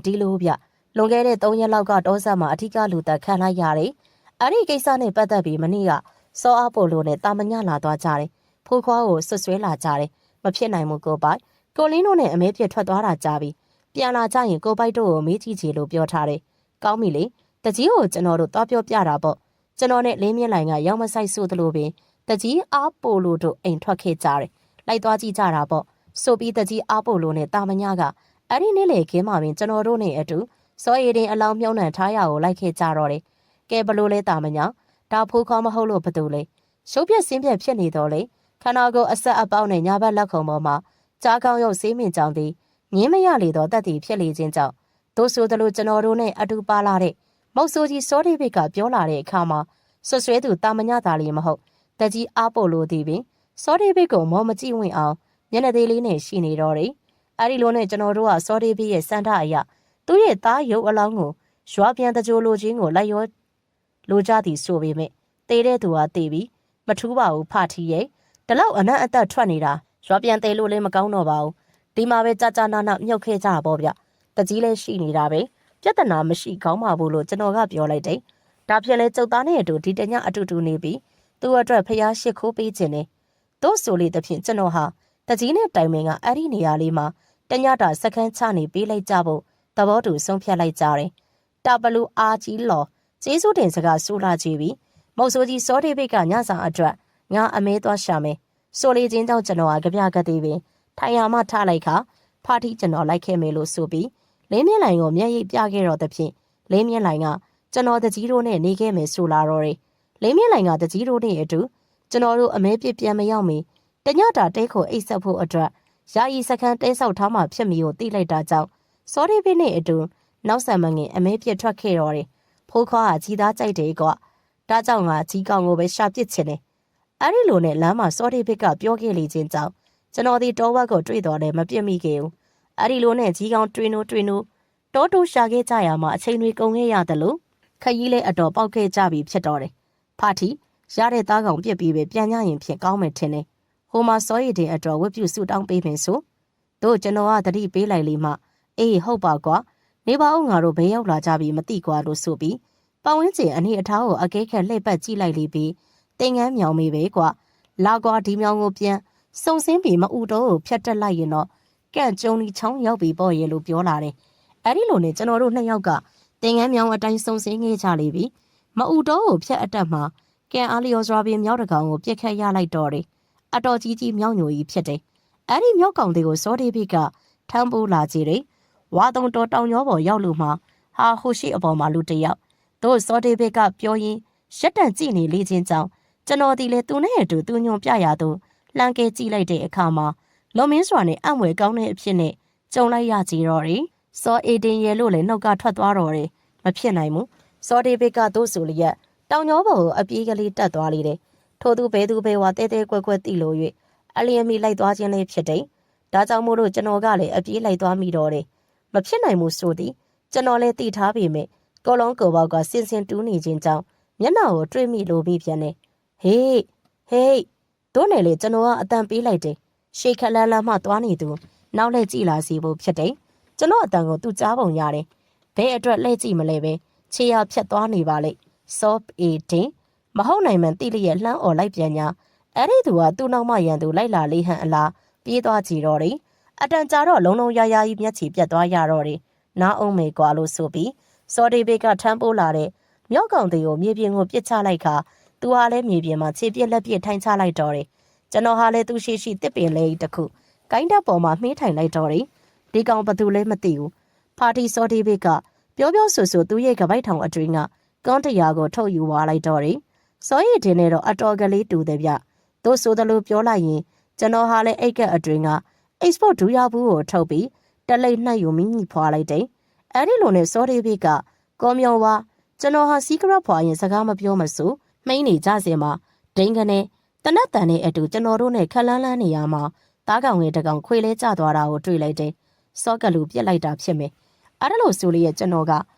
Speaker 1: ျဒီလိုဗျလွန်ခဲ့တဲ့3ရက်လောက်ကတောဆက်မှာအထီးကလူတက်ခံလိုက်ရတယ်။အဲ့ဒီကိစ္စနဲ့ပတ်သက်ပြီးမနေ့ကစောအားပို့လို့နဲ့တာမညလာသွားကြတယ်။ဖိုးခွားကိုဆွဆွဲလာကြတယ်။မဖြစ်နိုင်ဘူးကိုပိုက်ကိုလင်းတို့နဲ့အမဲပြထွက်သွားတာကြာပြီ။ပြန်လာကြရင်ကိုပိုက်တို့ကိုမေးကြည့်ချင်လို့ပြောထားတယ်။ကောင်းပြီလေတကြီးကိုကျွန်တော်တို့သွားပြောပြတာပေါ့ကျွန်တော်နဲ့လင်းမြင့်လိုင်ကရောက်မဆိုင်ဆိုသလိုပင်တကြီးအားပို့လို့တို့အိမ်ထွက်ခဲ့ကြတယ် လိုက်သွားကြည့်ကြတာပေါ့ဆိုပြီးတကြီးအားပို့လို့နဲ့တာမညကအဲ့ဒီနေ့လေခင်းမှာပင်ကျွန်တော်တို့နဲ့အတူစောရည်တင်အလောင်းမြုံနှံထားရကိုလိုက်ခဲ့ကြတော့တယ်ကဲဘလို့လဲတာမညဒါဖိုးခေါ်မဟုတ်လို့ဘသူလဲရှုပ်ပြက်စင်းပြက်ဖြစ်နေတော့လေခန္ဓာကိုယ်အဆက်အပေါက်နဲ့ညာဘက်လက်ခုံပေါ်မှာကြားကောင်းရုပ်ဆေးမြင့်ကြောင်သည်ငင်းမရလေတော့တတ်တည်ဖြစ်လေခြင်းကြောင့်တို့ဆိုသလိုကျွန်တော်တို့နဲ့အတူပါလာတဲ့မုတ်ဆိုးကြီးစောဒေးဗစ်ကပြောလာတဲ့အခါမှာဆွဆွဲသူတာမညသားလေးမဟုတ်တကြီးအားပို့လို့သည်ပင်စောဒေးဗစ်ကိုမောမကြည့်ဝင်အောင်မျက်နှာသေးလေးနဲ့ရှိနေတော့တယ်အဲ့ဒီလိုနဲ့ကျွန်တော်တို့ကစောဒေးဗစ်ရဲ့စန္ဒအရာသူ့ရဲ့သားရုပ်အလောင်းကိုရွာပြန်တကြိုလိုချင်းကိုလိုက်ရောလိုကြသည်ဆိုပေမဲ့တေးတဲ့သူဟာတေးပြီးမထူးပါဘူးဖထီရဲ့ဒီလောက်အနက်အသက်ထွက်နေတာရွာပြန်သေးလို့လည်းမကောင်းတော့ပါဘူးဒီမှာပဲကြာကြာနာနာမြုပ်ခဲ့ကြတာပေါ့ဗျတကြီးလည်းရှိနေတာပဲပြဿနာမရှိကောင်းပါဘူးလို့ကျွန်တော်ကပြောလိုက်တယ်ဒါဖြစ်လဲကျုပ်သားနဲ့အတူဒီတညအတူတူနေပြီးသူ့အတွက်ဖျားရှိခိုးပေးခြင်းနဲ့တို့ဆိုလေတဲ့ဖြင့်ကျွန်တော်ဟာတကြီးနဲ့တိုင်ပင်ကအဲ့ဒီနေရာလေးမှာတညတာစခန်းချနေပေးလိုက်ကြဖို့သဘောတူဆုံးဖြတ်လိုက်ကြတယ်တာပလူအားကြီးလော်ကျေးဇူးတင်စကားဆိုလာကြပြီမုတ်ဆိုးကြီးစောဒေးဗစ်ကညစာအတွက်ငါအမဲသွားရှာမယ်ဆိုလေချင်းကြောင့်ကျွန်တော်ကကြပြကသေးပင်ထိုင်ရမှထားလိုက်ခါဖာတီကျွန်တော်လိုက်ခဲ့မယ်လို့ဆိုပြီးလင်းမြင့်လိုင်ကိုမျက်ရည်ပြခဲ့တော့တဲ့ဖြင့်လင်းမြင့်လိုင်ကကျွန်တော်တကြီးတို့နဲ့နေခဲ့မယ်ဆိုလာတော့တယ်လင်းမြင့်လိုင်ကတကြီးတို့နဲ့အတူကျွန်တော်တို့အမဲပြပြန်မရောက်မီတညတာတဲခိုအိတ်ဆက်ဖို့အတွက်ယာယီစခန်းတဲဆောက်ထားမှဖြစ်မီကိုသိလိုက်တာကြောင့်စောဒေးဗစ်နဲ့အတူနောက်ဆက်မငင်အမဲပြထွက်ခဲ့တော့တယ်ဖိုးခွားကကြီးသားကြိုက်တယ်ကွာဒါကြောင့်ငါကြီးကောင်ကိုပဲရှာပစ်ချင်တယ်အဲ့ဒီလိုနဲ့လမ်းမှာစောဒေးဗစ်ကပြောခဲ့လေခြင်းကြောင့်ကျွန်တော်ဒီတောဝက်ကိုတွေ့တော်တယ်မပြစ်မိခဲ့ဘူးအဲ့ဒီလိုနဲ့ကြီးကောင်တွင်နိုးတောတိုးရှာခဲ့ကြရမှာအချိန်တွေကုန်ခဲ့ရတယ်လို့ခရီးလေးအတော်ပေါက်ခဲ့ကြပြီဖြစ်တော်တယ်ဖာတီရတဲ့သားကောင်ပြစ်ပြီးပဲပြန်ညရင်ဖြင့်ကောင်းမယ်ထင်တယ်ဟိုမှာစောရည်တင်အတော်ဝတ်ပြုစုတောင်းပေးမယ်ဆိုတို့ကျွန်တော်ကတတိပေးလိုက်လေမှအေးဟုတ်ပါကွာနေပါဦးငါတို့ဘယ်ရောက်လာကြပြီမသိကွာလို့ဆိုပြီးပတ်ဝန်းကျင်အနေအထားကိုအကဲခတ်လှည့်ပတ်ကြည့်လိုက်လေပြီးတင်ငန်းမြောင်မေးပဲကွာလာကွာဒီမြောင်ကိုပြန်စုံစင်းပြီးမအူတော့ကိုဖြတ်တက်လိုက်ရင်တော့ကန့်ကျုံဒီချောင်းရောက်ပြီပေါ့ရဲ့လို့ပြောလာတယ်အဲ့ဒီလိုနဲ့ကျွန်တော်တို့နှစ်ယောက်ကတင်ငန်းမြောင်အတိုင်းစုံစင်းခဲ့ကြလေပြီမအူတော့ကိုဖြတ်အတက်မှာကန့်အားလျော်စွာပင်မြောက်တကောင်ကိုပြစ်ခတ်ရလိုက်တော့တယ်အတော်ကြီးကြီးမြောက်ညိုကြီးဖြစ်တယ်အဲ့ဒီမြောက်ကောင်တွေကိုစောဒေးဗစ်ကထမ်းပိုးလာကြည့်တယ်ဝါတုံတော်တောင်ရောပေါ်ရောက်လို့မှဟာဟိုရှိအပေါ်မှာလူတယောက်တို့စောဒေးဗစ်ကပြောရင်းရက်တန့်ကြည့်နေလေခြင်းကြောင့်ကျွန်တော်ဒီလေသူနဲ့အတူသူညွန်ပြရသူလှမ်းကဲကြည့်လိုက်တဲ့အခါမှာလွန်မင်းစွာနဲ့အံ့ဝယ်ကောင်းတဲ့အဖြစ်နဲ့ကြုံလိုက်ရကြတော့တယ်စောအေဒင်ရဲ့လို့လည်းနှုတ်ကထွက်သွားတော့တယ်မဖြစ်နိုင်ဘူးစောဒေးဗစ်ကတို့ဆိုလျက်တောင်ရောပေါ်ကိုအပြေးကလေးတက်သွားလေတယ်ထို့သူဘဲသူဘဲဝါတဲတဲကွက်ကွက်တိလို့၍အလျင်မီလိုက်သွားခြင်းလေးဖြစ်တယ်ဒါကြောင့်မို့လို့ကျွန်တော်ကလည်းအပြေးလိုက်သွားမိတော့တယ်မဖြစ်နိုင်ဘူးဆိုသည်ကျွန်တော်လည်းတည်ထားပေမဲ့ကောလုံးကောပေါက်ကစင်စင်တူးနေခြင်းကြောင့်မျက်နှာကိုတွေးမိလို့ပြီးပြန်တယ်ဟေးတို့နယ်လေကျွန်တော်ကအတန်ပေးလိုက်တယ်ရှေ့ခက်လန်းလန်းမှသွားနေသူနောက်လှည့်ကြည့်လာစီဖို့ဖြစ်တယ်ကျွန်တော်အတန်ကိုသူကြားပုံရတယ်ဘဲအတွက်လှည့်ကြည့်မလဲပဲခြေရဖြတ်သွားနေပါလိမ့်ဆော့အေတင်မဟုတ်နိုင်မှန်တိလျက်လှမ်းអော်လိုက်ပြန်ညာအဲ့ဒီသူကသူ့နောက်မှရန်သူလိုက်လာလေးဟန်အလားပြေးသွားကြည့်တော့တယ်အတန်ကြာတော့လုံးလုံးရရကြီးမျက်ချီပြတ်သွားရတော့တယ်နားအောင်မေကွာလို့ဆိုပြီးစောဒေးဗစ်ကထမ်းပိုးလာတဲ့မြောက်ကောင်တွေကိုမြေပြင်ကိုပစ်ချလိုက်ခါသူဟာလည်းမြေပြင်မှာခြေပြက်လက်ပြက်ထိုင်ချလိုက်တော့တယ်ကျွန်တော်ဟာလည်းသူရှိရှိတစ်ပင်လေးတစ်ခုကိုင်းတက်ပေါ်မှာမှင်းထိုင်လိုက်တော့တယ်ဒီကောင်ဘသူလဲမသိဘူးပါတီစောဒေးဗစ်ကပြောဆူသူ့ရဲ့ကပိုက်ထောင်အတွင်းကကွန်တရာကိုထုတ်ယူသွားလိုက်တော့တယ်စောရည်တင်နဲ့တော့အတော်ကလေးတူတယ်ဗျတို့ဆိုသလိုပြောလိုက်ရင်ကျွန်တော်ဟာလည်းအိတ်ကက်အတွင်းက export ဒူးရဘူးကိုထုတ်ပြီးတလိမ့်နှက်ယူမိမိဖွာလိုက်တယ်အဲ့ဒီလိုနဲ့စောဒေးဗစ်ကကောမြောဝါကျွန်တော်ဟာစီကရက်ဖွာရင်စကားမပြောမစို့မှိန်းနေကြစင်မှာဒိန်ကနေတနတ်တန်နဲ့အတူကျွန်တော်တို့နဲ့ခက်လန်းလန်းနေရမှာတားကောင်ငယ်တကောင်ခွေလဲကျသွားတာကိုတွေ့လိုက်တယ်စောကလူပြစ်လိုက်တာဖြစ်မယ်အဲ့ဒါလို့ဆိုလျက်ကျွန်တော်က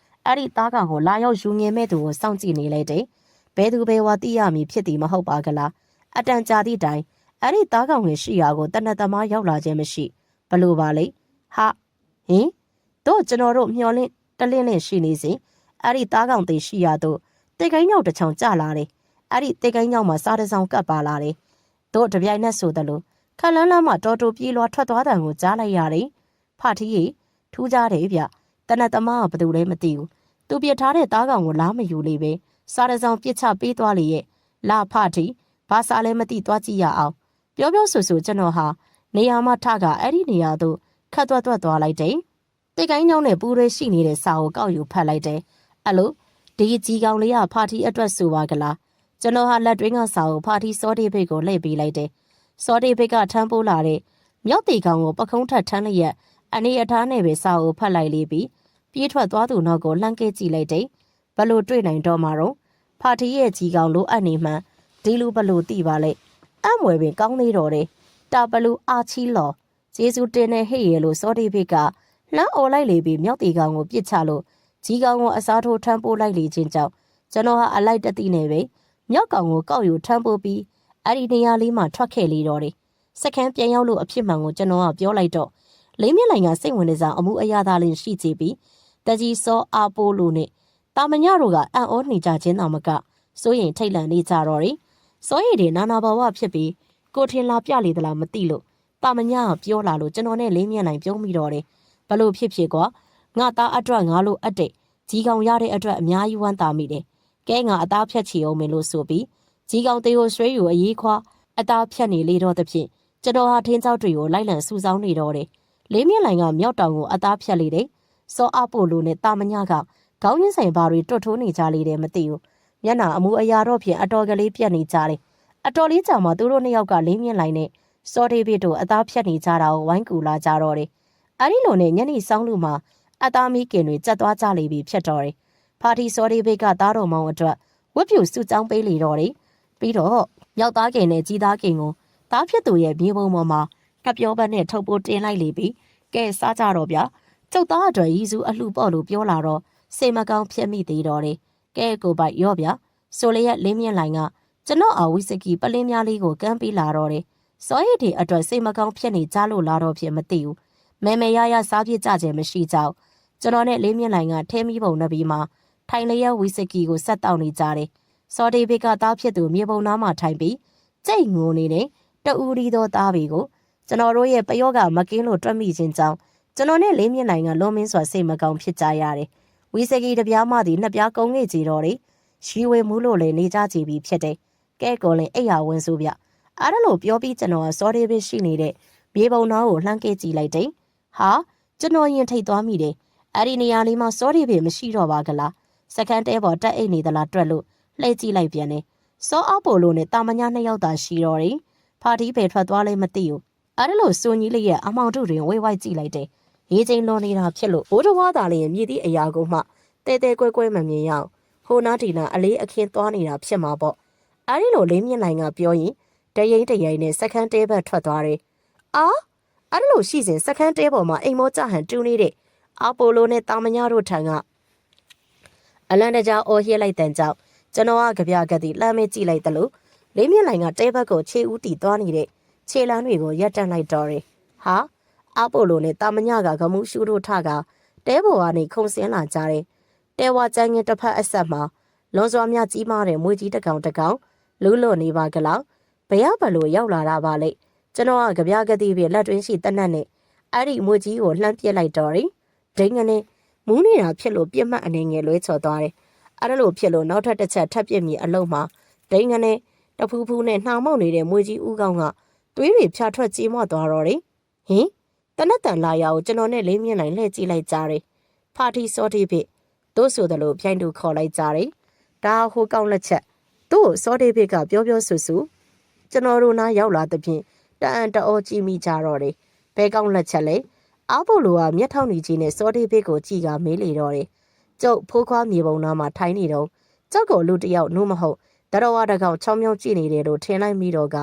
Speaker 1: အဲ့ဒီတားကောင်ကိုလာရောက်ယူငင်မဲ့သူကိုစောင့်ကြည့်နေလိုက်တယ်ဘဲသူဘဲဝါတိရမီဖြစ်သည်မဟုတ်ပါကလားအတန်ကြာသည့်တိုင်အဲ့ဒီတားကောင်ငယ်ရှိရာကိုတနတ်သမားရောက်လာခြင်းမရှိဘလို့ပါလေဟာဟင်တို့ကျွန်တော်တို့မျောလင့်တလင်းနဲ့ရှိနေစဉ်အဲ့ဒီတားကောင်သေးရှိရတော့တေကိုင်းညောက်တစ်ချောင်းကျလာတယ်အဲ့ဒီတေကိုင်းညောက်မှာစားတစ်စောင်းကပ်ပါလာတယ်တို့တပြိုင်နက်ဆိုသလိုခက်လန်းလန်းမှတော်တူပြေးလွှာထွက်သွားတယ်ကိုကြားလိုက်ရတယ်ဖထီးရီထူးကြတယ်ဗျတနတ်သမားကဘယ်သူလဲမသိဘူးသူပြစ်ထားတဲ့တားကောင်ကိုလားမယူလေပဲစားတစ်စောင်းပြစ်ချပေးသွားလေရဲ့လာဖထီးဘာစားလဲမသိသွားကြည့်ရအောင်ပြောဆူကျွန်တော်ဟာ နေရာမှထကအဲ့ဒီနေရာသို့ခတ်သွားလိုက်တယ်တိတ်ကိုင်းကြောင်းနဲ့ပူရဲရှိနေတဲ့စာကိုကောက်ယူဖတ်လိုက်တယ်အဲ့လိုဒီကြီးကောင်လေးကဖာတီအတွက်ဆိုပါကလားကျွန်တော်ဟာလက်တွင်းကစာကိုဖာတီစောတေးဖိတ်ကိုလှည့်ပေးလိုက်တယ်စောတေးဖိတ်ကထမ်းပိုးလာတဲ့မြောက်တီကောင်ကိုပခုံးထက်ထမ်းလျက်အနေအထားနဲ့ပဲစာကိုဖတ်လိုက်လေပြီးပြေးထွက်သွားသူနောက်ကိုလှမ်းကဲကြည့်လိုက်တယ်ဘလို့တွေ့နိုင်တော့မှာတော့ဖာတီရဲ့ကြီးကောင်လိုအပ်နေမှဒီလူဘလို့တိပါလေအမွယ်ပင်ကောင်းသေးတော့တယ်တာဘလူအာချီလော်ဂျေဇူးတင်တဲ့ဟဲ့ရလို့စောတေးဖိတ်ကလှမ်းအော်လိုက်လေပြီးမြောက်တီကောင်ကိုပြစ်ချလို့ကြီးကောင်ကိုအစားထိုးထမ်းပိုးလိုက်လေခြင်းကြောင့်ကျွန်တော်ဟာအလိုက်တသိနေပဲမြောက်ကောင်ကိုကောက်ယူထမ်းပိုးပြီးအဲ့ဒီနေရာလေးမှာထွက်ခဲ့လေတော့တယ်စကန်းပြန်ရောက်လို့အဖြစ်မှန်ကိုကျွန်တော်ကပြောလိုက်တော့လေးမြင့်လိုင်ကစိတ်ဝင်စားအမှုအရာသားလေးရှိကြပြီးတကြီးစောအာပိုးလိုနဲ့တာမညတို့ကအံ့ဩနေကြခြင်းတောင်မကစိုးရင်ထိတ်လန့်နေကြတော့တယ်စောရည်တွေနာနာဘဝဖြစ်ပြီးကိုထင်လာပြလေသလားမသိလို့တာမညကပြောလာလို့ကျွန်တော်နဲ့လေးမြင့်လိုင်ပြုံးမိတော့တယ်ဘလို့ဖြစ်ကွာငါသားအတွက်ငါလို့အတဲ့ကြီးကောင်ရတဲ့အတွက်အများကြီးဝမ်းသာမိတယ်ကဲငါအသားဖြတ်ချီအောင်မလို့ဆိုပြီးကြီးကောင်သေးကိုဆွဲယူအရေးခွာအသားဖြတ်နေလေတော့သဖြင့်ကျွန်တော်ဟာထင်းချောက်တွေကိုလိုက်လံစူဆောင်းနေတော့တယ်လေးမြင့်လိုင်ကမြောက်တောင်ကိုအသားဖြတ်လေတယ်စောအပိုလိုနဲ့တာမညကခေါင်းရင်းဆိုင်ဘာတွေတွတ်ထိုးနေကြလေတယ်မသိဘူးမျက်နှာအမူအရာတော့ဖြင့်အတော်ကလေးပြက်နေကြတယ်အတော်လေးကြာမှသူတို့နှစ်ယောက်ကလေးမြင့်လိုင်နဲ့စောဒေးဗစ်တို့အသားဖြတ်နေကြတာကိုဝိုင်းကူလာကြတော့တယ်အဲ့ဒီလိုနဲ့ညနေဆောင်လူမှာအသားမီးကင်တွေကြက်သွားကြလေပြီဖြစ်တော့တယ်ဖာတီစောဒေးဗစ်ကသားတော်မောင်အတွက်ဝတ်ပြူစုချောင်းပေးလေတော့တယ်ပြီးတော့မြောက်သားကင်နဲ့ကြီးသားကင်ကိုသားဖြစ်သူရဲ့မြေပုံပေါ်မှာကပြောပတ်နဲ့ထုတ်ပိုးတင်လိုက်လေပြီကဲစားကြတော့ဗျာကျုပ်သားအတွက်ရီစုအလှပေါ့လို့ပြောလာတော့စိတ်မကောင်းဖြစ်မိသေးတော့တယ်ကဲကိုပိုက်ရော့ဗျာဆိုလျက်လင်းမြင့်လိုင်ကကျွန်တော်အဝိစကီပလင်းများလေးကိုကမ်းပေးလာတော့တယ်စောရည်တွေအတွက်စိတ်မကောင်းဖြစ်နေကြလို့လာတော့ဖြစ်မသိဘူးမဲရရစားပြစ်ကြခြင်းမရှိကြောက်ကျွန်တော်နဲ့လေးမြင့်လိုင်ကထဲမီးပုံနှပြီးမှထိုင်လျက်ဝီစကီကိုဆက်တောက်နေကြတယ်စောဒေးဗစ်ကသားဖြစ်သူမြေပုံနားမှာထိုင်ပြီးကြိတ်ငိုနေတဲ့တူရီသောသားဘီကိုကျွန်တော်တို့ရဲ့ပယောကမကင်းလို့တွက်မိခြင်းကြောင့်ကျွန်တော်နဲ့လေးမြင့်လိုင်ကလွန်မင်းစွာစိတ်မကောင်းဖြစ်ကြရတယ်ဝီစကီတပြားမှသည်နှစ်ပြားကုန်းခဲ့ကြတော့တယ်ရီဝေမူးလို့လည်းနေကြကြပြီဖြစ်တယ်ကဲကော်လင်အိယာဝင်းစုဗျအဲ့ဒါလို့ပြောပြီးကျွန်တော်ကစောဒေးဗစ်ရှိနေတဲ့မြေပုံနားကိုလှမ်းကဲကြည့်လိုက်တယ်ဟာကျွန်တော်ရင်ထိတ်သွားမိတယ်အဲ့ဒီနေရာလေးမှာစောဒေးဗစ်မရှိတော့ပါကလားစကန်တဲပေါ်တက်အိတ်နေသလားတွက်လို့လှည့်ကြည့်လိုက်ပြန်တယ်စောအောက်ပိုလိုနဲ့တာမညာနှစ်ယောက်သာရှိတော့တယ်ဖာတီးပဲထွက်သွားလဲမသိဘူးအဲ့ဒါလို့စိုးကြီးလေးရဲ့အမောင်တို့တွင်ဝိုက်ကြည့်လိုက်တယ်ရေးချင်းလွန်နေတာဖြစ်လို့ဘိုးတော်ဝါသားလေးရဲ့မြည်သည့်အရာကိုမှတဲကွဲမမြင်ရအောင်ဟိုနားဒီနာအလေးအခင်းသွားနေတာဖြစ်မှာပေါ့အဲ့ဒီလိုလေးမြင့်နိုင်ကပြောရင်တရိမ့်နဲ့စကန်တဲဘက်ထွက်သွားတယ်အာအဲ့ဒါလို့ရှိစဉ်စကန်တဲပေါ်မှာအိမ်မောကြဟန်တူးနေတဲ့အာပိုလိုနဲ့တာမညာတို့ထံကအလန်တကြားအော်ဟစ်လိုက်တဲ့ကြောင့်ကျွန်တော်ကကြပြကတိလှမ်းမဲကြည့်လိုက်တယ်လို့လေးမြင့်လိုင်ကတဲဘက်ကိုခြေဦးတီသွားနေတဲ့ခြေလမ်းတွေကိုရက်တက်လိုက်တော့တယ်ဟာအာပိုလိုနဲ့တာမညာကဂမှုရှူတို့ထကတဲပေါ်ကနေခုံစင်းလာကြတယ်တဲဝါကျန်းငင်တစ်ဖက်အဆက်မှာလွန်စွာမြကြီးမားတဲ့မွေကြီးတကောင်လူးလွတ်နေပါကလောက်ဘယ်ဘလို့ရောက်လာတာပါလေကျွန်တော်ကကြပြကတိပြလက်တွင်းရှိတနက်နဲ့အဲ့ဒီမွေကြီးကိုလှမ်းပစ်လိုက်တော့တယ်ဒိန်းကနေမူးနေတာဖြစ်လို့ပြက်မှတ်အနေငယ်လွဲချော်သွားတယ်အဲ့ဒါလို့ဖြစ်လို့နောက်ထပ်တစ်ချက်ထပ်ပြစ်မိအလုံးမှာဒိန်းကနေတဖူးဖူးနဲ့နှောင်မောက်နေတဲ့မွေကြီးဦးကောင်းကသွေးတွေဖြာထွက်ကြေးမွသွားတော့တယ်ဟင်တနက်တန်လာရကိုကျွန်တော်နဲ့လေးမြင့်နိုင်လှည့်ကြည့်လိုက်ကြတယ်ဖာတီစောတီဖြစ်တို့ဆိုတယ်လို့ပြိုင်တူခေါ်လိုက်ကြတယ်ဒါဟိုကောင်းလက်ချက်တို့စောတီဖြစ်ကပြောဆူကျွန်တော်တို့နားရောက်လာတဲ့ဖြင့်တအံ့တော်ကြည့်မိကြတော့တယ်ဘဲကောင်းလက်ချက်လေအားဖို့လိုကမျက်ထောင်နေကြီးနဲ့စောဒေးဗစ်ကိုကြည့်ကမေးလေတော့တယ်ကျုပ်ဖိုးခွားမြေပုံနားမှာထိုင်နေတော့ကြောက်ကိုလူတယောက်နှုတ်မဟုတ်တတော်ဝါတကောင်ချောင်းမြောင်းကြည့်နေတယ်လို့ထင်လိုက်မိတော့က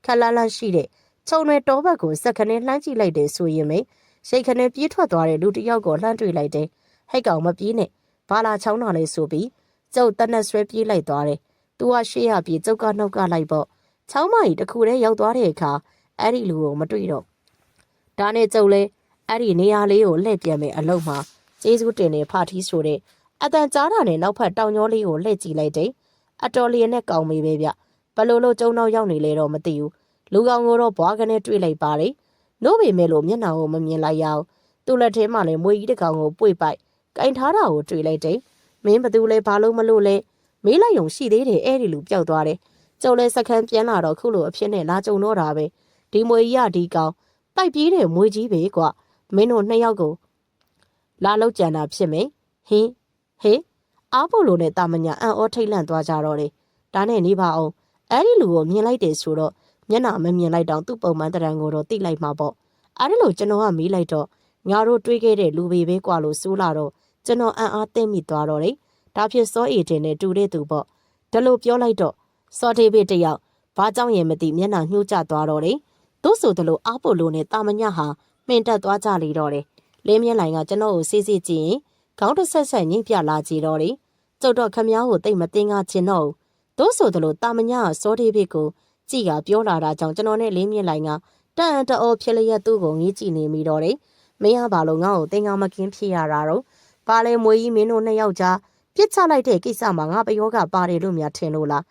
Speaker 1: ခက်လန်းရှိတဲ့ခြုံတွေတောဘက်ကိုစက်ခနဲ့လှမ်းကြည့်လိုက်တယ်ဆိုရင်မေရှိတ်ခနဲ့ပြေးထွက်သွားတဲ့လူတယောက်ကိုလှမ်းတွေ့လိုက်တယ်ဟိတ်ကောင်မပြေးနဲ့ဘာလာချောင်းတော်လေးဆိုပြီးကျုပ်တနက်ဆွဲပြေးလိုက်သွားတယ်သူကရှေ့ရပြေးကျုပ်ကနှုတ်ကလိုက်ပေါ့ချောင်းမကြီးတစ်ခုတည်းရောက်သွားတဲ့အခါအဲ့ဒီလူကိုမတွေ့တော့ဒါနဲ့ကျုပ်လဲအဲ့ဒီနေရာလေးကိုလှည့်ပြန်မယ်အလုံးမှာကျေးဇူးတင်နေဖာထီးဆိုတဲ့အတန်ကြားတာနဲ့နောက်ဖက်တောင်ကျောလေးကိုလှည့်ကြည့်လိုက်တယ်အတော်လျက်နဲ့ကောင်းမေးပဲဗျဘလို့ကျုံတော့ရောက်နေလေတော့မသိဘူးလူကောင်ကိုတော့ဘွားကနေတွေ့လိုက်ပါတယ်နို့ပေမဲ့လို့မျက်နှာကိုမမြင်လိုက်ရအောင်သူ့လက်ထဲမှာလည်းမွေကြီးတစ်ကောင်ကိုပွေပိုက်ကင်ထားတာကိုတွေ့လိုက်တယ်မင်းဘသူလဲဘာလို့မလို့လဲမေးလိုက်ုံရှိသေးတယ်အဲ့ဒီလူပျောက်သွားတယ်ကျုံလဲစခန်းပြန်လာတော့ခုလိုအဖြစ်နဲ့လာကြုံတော့တာပဲဒီမွေကြီးကဒီကောင်
Speaker 2: တိုက်ပြေးတဲ့မွေကြီးပဲကွမင်းတို့နှစ်ယောက်ကိုလာလောက်ကြံတာဖြစ်မယ်ဟင်းဟေးအားဖို့လိုနဲ့တာမညာအံ့ဩထိတ်လန့်သွားကြတော့တယ်ဒါနဲ့နေပါအောင်အဲ့ဒီလူကိုမြင်လိုက်တယ်ဆိုတော့မျက်နှာမမြင်လိုက်တောင်သူ့ပုံမှန်တရံကိုတော့သိလိုက်မှာပေါ့အဲ့ဒီလိုကျွန်တော်ကမေးလိုက်တော့ငါတို့တွေးခဲ့တဲ့လူပေပဲကွာလို့စိုးလာတော့ကျွန်တော်အံ့အားသင့်မိသွားတော့တယ်ဒါဖြစ်စောအေတင်နဲ့တူတဲ့သူပေါ့ဒါလို့ပြောလိုက်တော့စောဒေးဗစ်တယောက်ဘာကြောင့်ရင်မသိမျက်နှာညှိုးကျသွားတော့တယ်သို့ဆိုသလိုအားဖို့လိုနဲ့တာမညဟာမှင်တက်သွားကြလေတော့တယ်လင်းမြင့်လိုင်ကကျွန်တော်ကိုစေးစေးကြည့်ရင်ခေါင်းတစ်ဆက်ဆက်ညှိပြလာကြတော့တယ်ကျုပ်တော့ခမည်းကိုတိတ်မသိငါချင်တော့သို့ဆိုသလိုတာမညကစောဒေးဗစ်ကိုကြည့်ကပြောလာတာကြောင့်ကျွန်တော်နဲ့လင်းမြင့်လိုင်ကတန်တအောဖြစ်လျက်သူ့ကိုငေးကြည့်နေမိတော့တယ်မင်းဟာဘာလို့ငါ့ကိုတင်ငါမကင်းဖြစ်ရတာတော့ဘာလဲမွေကြီးမင်းတို့နှစ်ယောက်ကြားပြစ်ချလိုက်တဲ့ကိစ္စမှာငါပယောကပါတယ်လို့များထင်လို့လာ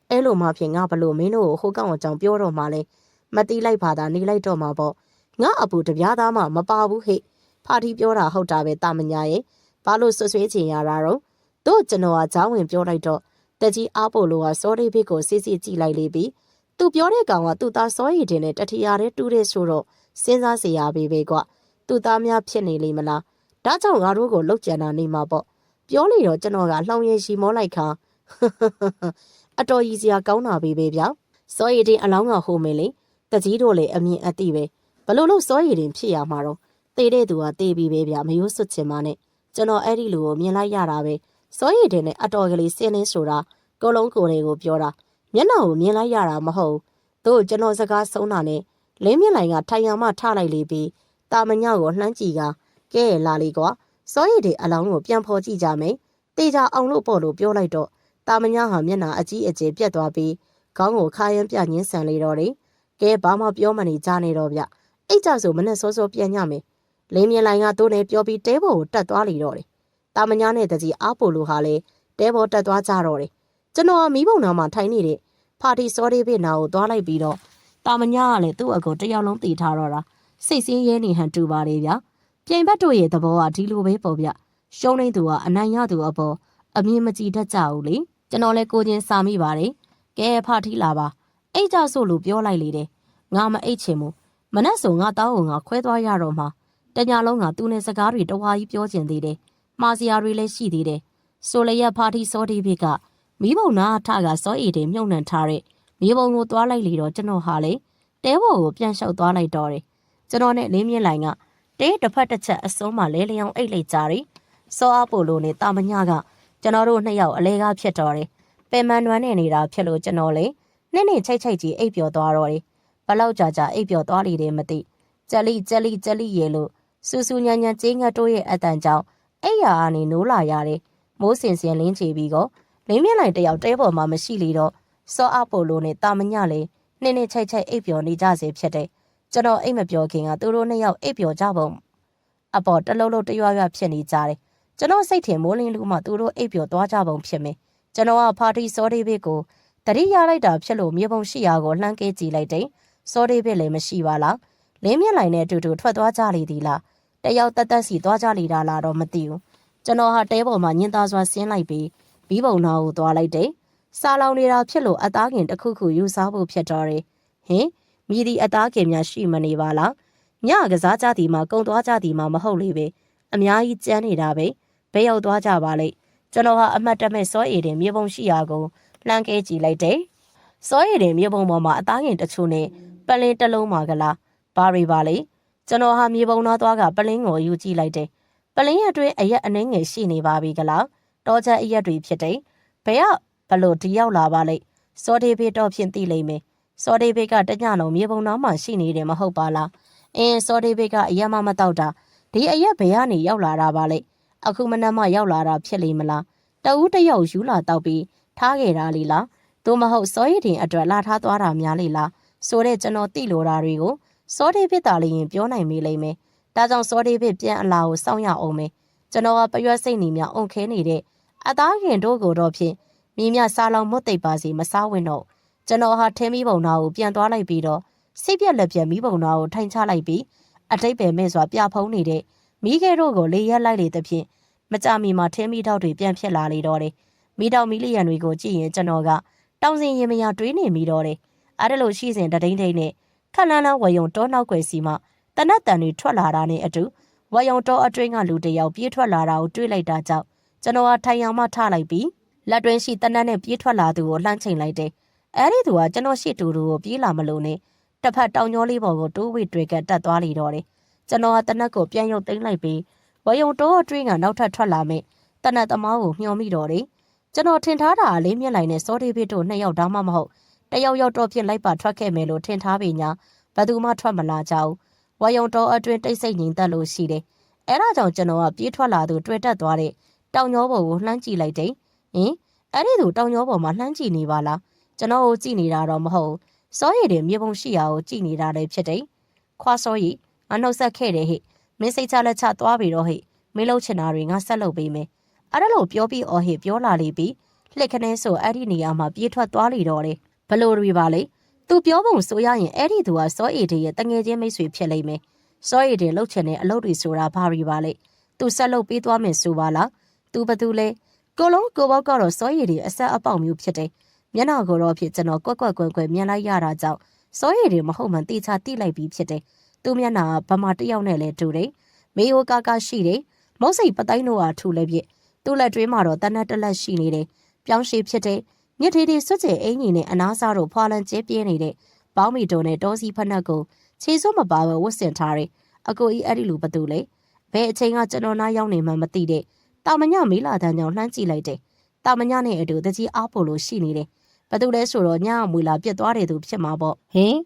Speaker 2: းအဲ့လိုမှဖြင့်ငါဘလို့မင်းတို့ကိုဟိုကောင်အကြောင်းပြောတော့မှလဲမတီးလိုက်ပါတာနေလိုက်တော့မှာပေါ့ငါအပူတပြားသားမှမပါဘူးဟဲ့ဖာတီပြောတာဟုတ်တာပဲတာမညာရဲ့ဘာလို့ဆွဆွဲချင်ရတာတော့တို့ကျွန်တော်ကကြောင်းဝင်ပြောလိုက်တော့တက်ကြီးအားပို့လို့ကစောဒေးဗစ်ကိုစစ်စစ်ကြည့်လိုက်လေပြီသူပြောတဲ့ကောင်ကသူ့သားစောရည်တင်နဲ့တထီယာတဲ့တူးတဲ့ဆိုတော့စဉ်းစားစရာပဲကွသူ့သားများဖြစ်နေလိမ့်မလားဒါကြောင့်ငါတို့ကိုလောက်ကြံတာနေမှာပေါ့ပြောလေတော့ကျွန်တော်ကလှောင်ရည်ရှိမောလိုက်ခါအတော်ကြီးစရာကောင်းတာပဲဗျစောရည်တင်အလောင်းကဟိုမယ်လေတကြီးတို့လည်းအမြင်အသိပဲဘလို့လို့စောရည်တင်ဖြစ်ရမှာတော့တေးတဲ့သူကတေးပြီးပဲဗျမရိုးစွတ်ချင်ပါနဲ့ကျွန်တော်အဲ့ဒီလူကိုမြင်လိုက်ရတာပဲစောရည်တင်နဲ့အတော်ကလေးစင်းနေဆိုတာကိုလုံးကိုတွေကိုပြောတာမျက်နှာကိုမြင်လိုက်ရတာမဟုတ်တို့ကျွန်တော်စကားဆုံးတာနဲ့လင်းမြင့်လိုင်ကထိုင်ရမှထလိုက်လေပြီးတာမညကိုလှမ်းကြည့်ကကဲလာလေကွာစောရည်တင်အလောင်းကိုပြန်ဖော်ကြည့်ကြမယ်တေးကြအောင်လို့ပေါ့လို့ပြောလိုက်တော့တာမညဟာမျက်နှာအကြီးအကျယ်ပြက်သွားပြီးခေါင်းကိုခါရမ်းပြညှင်းဆန်လေတော့တယ်ကဲဘာမှပြောမနေကြနဲ့တော့ဗျအိတ်ကြဆိုမနဲ့စောစောပြန်ညမယ်လင်းမြင့်လိုင်ကတိုးနေပြောပြီးတဲဘော်ကိုတက်သွားလေတော့တယ်တာမညနဲ့တကြီးအားပို့လို့ဟာလေတဲဘော်တက်သွားကြတော့တယ်ကျွန်တော်ကမီးပုံနာမှာထိုင်နေတဲ့ဖာတီစောဒေးဗစ်နာကိုသွားလိုက်ပြီးတော့တာမညကလည်းသူ့အကိုတယောက်လုံးတည်ထားတော့တာစိတ်ဆင်းရဲနေဟန်တူပါတယ်ဗျပြိုင်ဘက်တို့ရဲ့သဘောကဒီလိုပဲပေါ့ဗျရှုံးနေသူကအနိုင်ရသူအပေါ်အမြင်မကြည်တတ်ကြဘူးလေကျွန်တော်လည်းကိုချင်းစာမိပါတယ်ကဲဖာတီလာပါအိတ်ကြဆိုလို့ပြောလိုက်လေတယ်ငါမအိတ်ချင်ဘူးမနဲ့ဆိုငါတောင်းကိုငါခွဲသွားရတော့မှာတညာလုံးကသူနဲ့စကားတွေတဝါကြီးပြောကျင်သေးတယ်မှားစရာတွေလည်းရှိသေးတယ်ဆိုလျက်ဖာတီစောဒေးဗစ်ကမီးပုံနာထကစောအီတွေမြုံနှံထားတဲ့မီးပုံကိုသွားလိုက်လေတော့ကျွန်တော်ဟာလေတဲဘော်ကိုပြန်လျှောက်သွားလိုက်တော့တယ်ကျွန်တော်နဲ့လင်းမြင့်လိုင်ကတဲတစ်ဖက်တစ်ချက်အစုံးမှလဲလျောင်အိတ်လိုက်ကြတယ်စောအပိုလိုနဲ့တာမညကကျွန်တော်တို့နှစ်ယောက်အလဲကားဖြစ်တော့တယ်ပင်မနွမ်းနေနေတာဖြစ်လို့ကျွန်တော်လေနေ့ချိတ်ကြီးအိပ်ပျော်သွားတော့တယ်ဘလောက်ကြာအိပ်ပျော်သွားလိတယ်မသိကြက်လိရေလို့စူစူညံညံကျေးငတ်တို့ရဲ့အတန်ကြောင့်အိယာကနေနိုးလာရတယ်မိုးစင်စင်လင်းချပြီးတော့လင်းမြင့်လိုက်တယောက်တဲပေါ်မှာမရှိလေတော့စောအပိုလိုနဲ့တာမညလေနေ့ချိတ်အိပ်ပျော်နေကြစေဖြစ်တယ်ကျွန်တော်အိပ်မပျော်ခင်ကသူတို့နှစ်ယောက်အိပ်ပျော်ကြပုံအပေါ်တလုံးတရွရွဖြစ်နေကြတယ်ကျွန်တော်စိတ်ထင်မိုးလင်းလူမှသူတို့အိပ်ပျော်သွားကြပုံဖြစ်မယ်ကျွန်တော်ကဖာတီစောဒေးဗစ်ကိုတတိရလိုက်တာဖြစ်လို့မြေပုံရှိရာကိုလှမ်းကဲကြည့်လိုက်တယ်စောဒေးဗစ်လည်းမရှိပါလားလင်းမြင့်လိုက်နဲ့အတူတူထွက်သွားကြလေသည်လားတယောက်တက်စီသွားကြလေတာလားတော့မသိဘူးကျွန်တော်ဟာတဲပေါ်မှာညင်သားစွာဆင်းလိုက်ပြီးဘီးပုံနာကိုသွားလိုက်တယ်စားလောင်နေတာဖြစ်လို့အသားခင်တစ်ခုခုယူစားဖို့ဖြစ်တော့တယ်ဟင်မြည်ဒီအသားခင်များရှိမနေပါလားညကစားကြသည်မှာကုံသွားကြသည်မှာမဟုတ်လေပဲအများကြီးကြမ်းနေတာပဲဘယ်ရောက်သွားကြပါလိမ့်ကျွန်တော်ဟာအမှတ်တမဲ့စောရည်တင်မြေပုံရှိရာကိုလှမ်းကဲကြည့်လိုက်တယ်စောရည်တင်မြေပုံပေါ်မှာအသားခင်တချို့နဲ့ပလင်းတစ်လုံးမှာကလားဘာတွေပါလိမ့်ကျွန်တော်ဟာမြေပုံသားသွားကပလင်းကိုယူကြည့်လိုက်တယ်ပလင်းရအတွင်းအရက်အနှင်းငယ်ရှိနေပါပြီကလားတောချက်အရက်တွေဖြစ်တယ်ဘယ်ကဘလို့ဒီရောက်လာပါလိမ့်စောဒေးဗစ်တော့ဖြင့်သိလိမ့်မယ်စောဒေးဗစ်ကတညလုံးမြေပုံသားမှရှိနေတယ်မဟုတ်ပါလားစောဒေးဗစ်ကအရက်မတောက်တာဒီအရက်ဘယ်ကနေရောက်လာတာပါလိမ့်အခုမနက်မှရောက်လာတာဖြစ်လိမ့်မလားတဦးတယောက်ယူလာတောက်ပြီးထားခဲ့တာလေလားသို့မဟုတ်စောရည်တင်အတွက်လာထားသွားတာများလေလားဆိုတဲ့ကျွန်တော်သိလိုတာတွေကိုစောဒေးဗစ်သာလျင်ပြောနိုင်မိလိမ့်မယ်ဒါကြောင့်စောဒေးဗစ်ပြန်အလာကိုစောင့်ရအောင်မယ်ကျွန်တော်ကပရွက်စိတ်နေမြအုံခဲနေတဲ့အသားခင်တို့ကိုတော့ဖြင့်မြင်းမြစားလောင်မွတ်သိပ်ပါစီမစားဝင်တော့ကျွန်တော်ဟာထင်းမီးပုံနာကိုပြန်သွားလိုက်ပြီးတော့စိတ်ပြက်လက်ပြက်မီးပုံနာကိုထိုင်ချလိုက်ပြီးအတိတ်ပဲမဲ့စွာပြဖုံးနေတဲ့မိခဲတို့ကိုလေရက်လိုက်လေသဖြင့်မကြမီမှာထင်းမီးတောက်တွေပြန်ဖြစ်လာလေတော့တယ်မိတောက်မီလီယံတွေကိုကြည့်ရင်ကျွန်တော်ကတောင်စင်ရင်မယာတွေးနေမိတော့တယ်အဲ့ဒါလို့ရှိစဉ်တဒိန်းဒိန်းနဲ့ခက်လန်းလန်းဝယ်ယုံတောနောက်ွယ်စီမှ
Speaker 1: တနတ်တန်တွေထွက်လာတာနဲ့အတူဝါယုံတော်အတွင်းကလူတစ်ယောက်ပြေးထွက်လာတာကိုတွေးလိုက်တာကြောင့်ကျွန်တော်ကထိုင်အောင်မှထလိုက်ပြီးလက်တွင်းရှိတနတ်နဲ့ပြေးထွက်လာသူကိုလှမ်းချိန်လိုက်တယ်။အဲဒီသူကကျွန်တော်ရှေ့တူတူကိုပြေးလာမလို့နဲ့တစ်ဖက်တောင်ကျောလေးပေါ်ကိုတိုးဝှေ့တွေကတက်သွားလေတော့တယ်။ကျွန်တော်ကတနတ်ကိုပြန်ရုပ်သိမ်းလိုက်ပြီးဝါယုံတော်အတွင်းကနောက်ထပ်ထွက်လာမဲ့တနတ်သမားကိုမျှော်မိတော့တယ်။ကျွန်တော်ထင်ထားတာလေးမြက်လိုက်နဲ့စောဒေးဗစ်တို့နှစ်ယောက်တောင်းမှမဟုတ်တယောက်ယောက်တော့ဖြစ်လိုက်ပါထွက်ခဲ့မယ်လို့ထင်ထားပေညာဘယ်သူမှထွက်မလာကြဘူး။ဝါယုံတော်အတွင်းတိတ်ဆိတ်ငြိမ်သက်လို့ရှိတယ်။အဲဒါကြောင့်ကျွန်တော်ကပြေးထွက်လာသူတွေ့တက်သွားတဲ့တောင်ကျောပေါ်ကိုလှမ်းကြည့်လိုက်တယ်။ဟင်အဲ့ဒီသူတောင်ကျောပေါ်မှာလှမ်းကြည့်နေပါလား။ကျွန်တော်ကိုကြည့်နေတာတော့မဟုတ်။စောရည်တွေမြေပုံရှိရာကိုကြည့်နေတာလည်းဖြစ်တယ်။ခွာစောရည်ငါနှုတ်ဆက်ခဲ့တယ်ဟဲ့။မင်းစိတ်ချလက်ချသွားပြီတော့ဟဲ့။မင်းလှုပ်ချင်တာတွေငါဆက်လုပ်ပေးမယ်။အဲ့ဒါလို့ပြောပြီးအော်ဟဲ့ပြောလာလိမ့်ပြီးလှစ်ခနဲဆိုအဲ့ဒီနေရာမှာပြေးထွက်သွားလိတော့တယ်။ဘလို့တွေပါလေ။သူပြောပုံဆိုရရင်အဲ့ဒီသူကစောရည်တွေရဲ့တငယ်ချင်းမိတ်ဆွေဖြစ်လိမ့်မယ်။စောရည်တွေလှုပ်ချင်တဲ့အလုပ်တွေဆိုတာဘာတွေပါလဲ။သူဆက်လုပ်ပေးသွားမယ်ဆိုပါလား။သူဘာတူလဲ။ကိုလုံးကိုဘောက်ကတော့စောရည်တွေအဆက်အပေါက်မျိုးဖြစ်တယ်။မျက်နှာကိုတော့ဖြစ်ကျွန်တော်ကွက်ကွက်မြင်လိုက်ရတာကြောင့်စောရည်တွေမဟုတ်မှန်တေချာတိလိုက်ပြီးဖြစ်တယ်။သူမျက်နှာကဗမာတယောက်နဲ့လဲတူတယ်။မေဟိုကာရှိတယ်။မုတ်စိတ်ပတိုင်းတို့ဟာထူလဲပြစ်။သူ့လက်တွင်းမှာတော့တနတ်တလက်ရှိနေတယ်။ပြောင်းရှည်ဖြစ်တဲ့မြစ်ထေးတွေစွတ်ကျဲအင်းကြီးနဲ့အနားစားတို့ဖွာလန်ကျဲပြင်းနေတဲ့ပေါင်းမီတုံနဲ့တောစီဖက်နှက်ကိုခြေစွပ်မပါဘဲဝတ်ဆင်ထားတယ်။အကိုကြီးအဲ့ဒီလူဘသူလဲ။ဘယ်အချိန်ကကျွန်တော်နားရောက်နေမှမသိတဲ့တာမညမေးလာတဲ့ကြောင့်လှမ်းကြည့်လိုက်တယ်။တာမညနဲ့အတူတကြီးအားပို့လို့ရှိနေတယ်။ဘသူလဲဆိုတော့ညအမွေလာပြစ်သွားတယ်သူဖြစ်မှာပေါ့။ဟင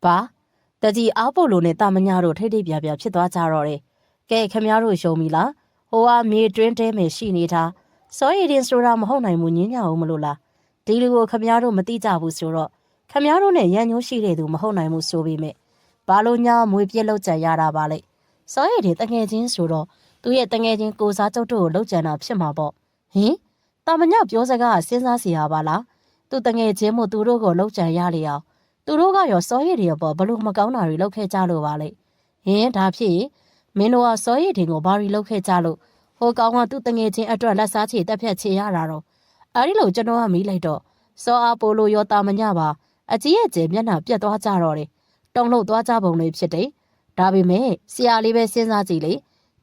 Speaker 1: ်ဘာတကြီးအားပို့လို့နဲ့တာမညတို့ထိတ်ထိတ်ပြပြဖြစ်သွားကြတော့တယ်။ကဲခမများတို့ရှုံးပြီလား။ဟိုကမြေတွင်းတဲမယ်ရှိနေတာစောရည်တင်ဆိုတာမဟုတ်နိုင်ဘူးညင်းညအောင်မလို့လား။ဒီလူကိုခမများတို့မသိကြဘူးဆိုတော့ခမများတို့နဲ့ရန်ညိုးရှိတဲ့သူမဟုတ်နိုင်ဘူးဆိုပေမဲ့ဘာလို့ညမွေပြစ်လောက်ကြံရတာပါလဲ။စောရည်တင်တငယ်ချင်းဆိုတော့သူရဲ့တငယ်ချင်းကိုစားကျုပ်တို့ကိုလောက်ကြံတာဖြစ်မှာပေါ့။ဟင်တာမညပြောစကားစဉ်းစားစီရပါလား။သူတငယ်ချင်းမို့သူတို့ကိုလောက်ကြံရလေအောင်သူတို့ကရောစောရည်တွေပေါ်ဘလို့မကောင်းတာတွေလုပ်ခဲ့ကြလို့ပါလေ။ဟင်ဒါဖြစ်မင်းတို့ကစောရည်တင်ကိုဘာတွေလုပ်ခဲ့ကြလို့ဟိုကောင်ကသူ့တငယ်ချင်းအတွက်လက်စားချေတက်ဖြတ်ချေရတာတော့အဲဒီလိုကျွန်တော်ကမေးလိုက်တော့စောအားပိုလိုရောတာမညပါအကြီးရဲ့ကျမျက်နှာပြတ်သွားကြတော့တယ်တုံ့လှုပ်သွားကြပုံလေးဖြစ်တယ်ဒါပေမဲ့ဆရာလေးပဲစဉ်းစားကြည့်လ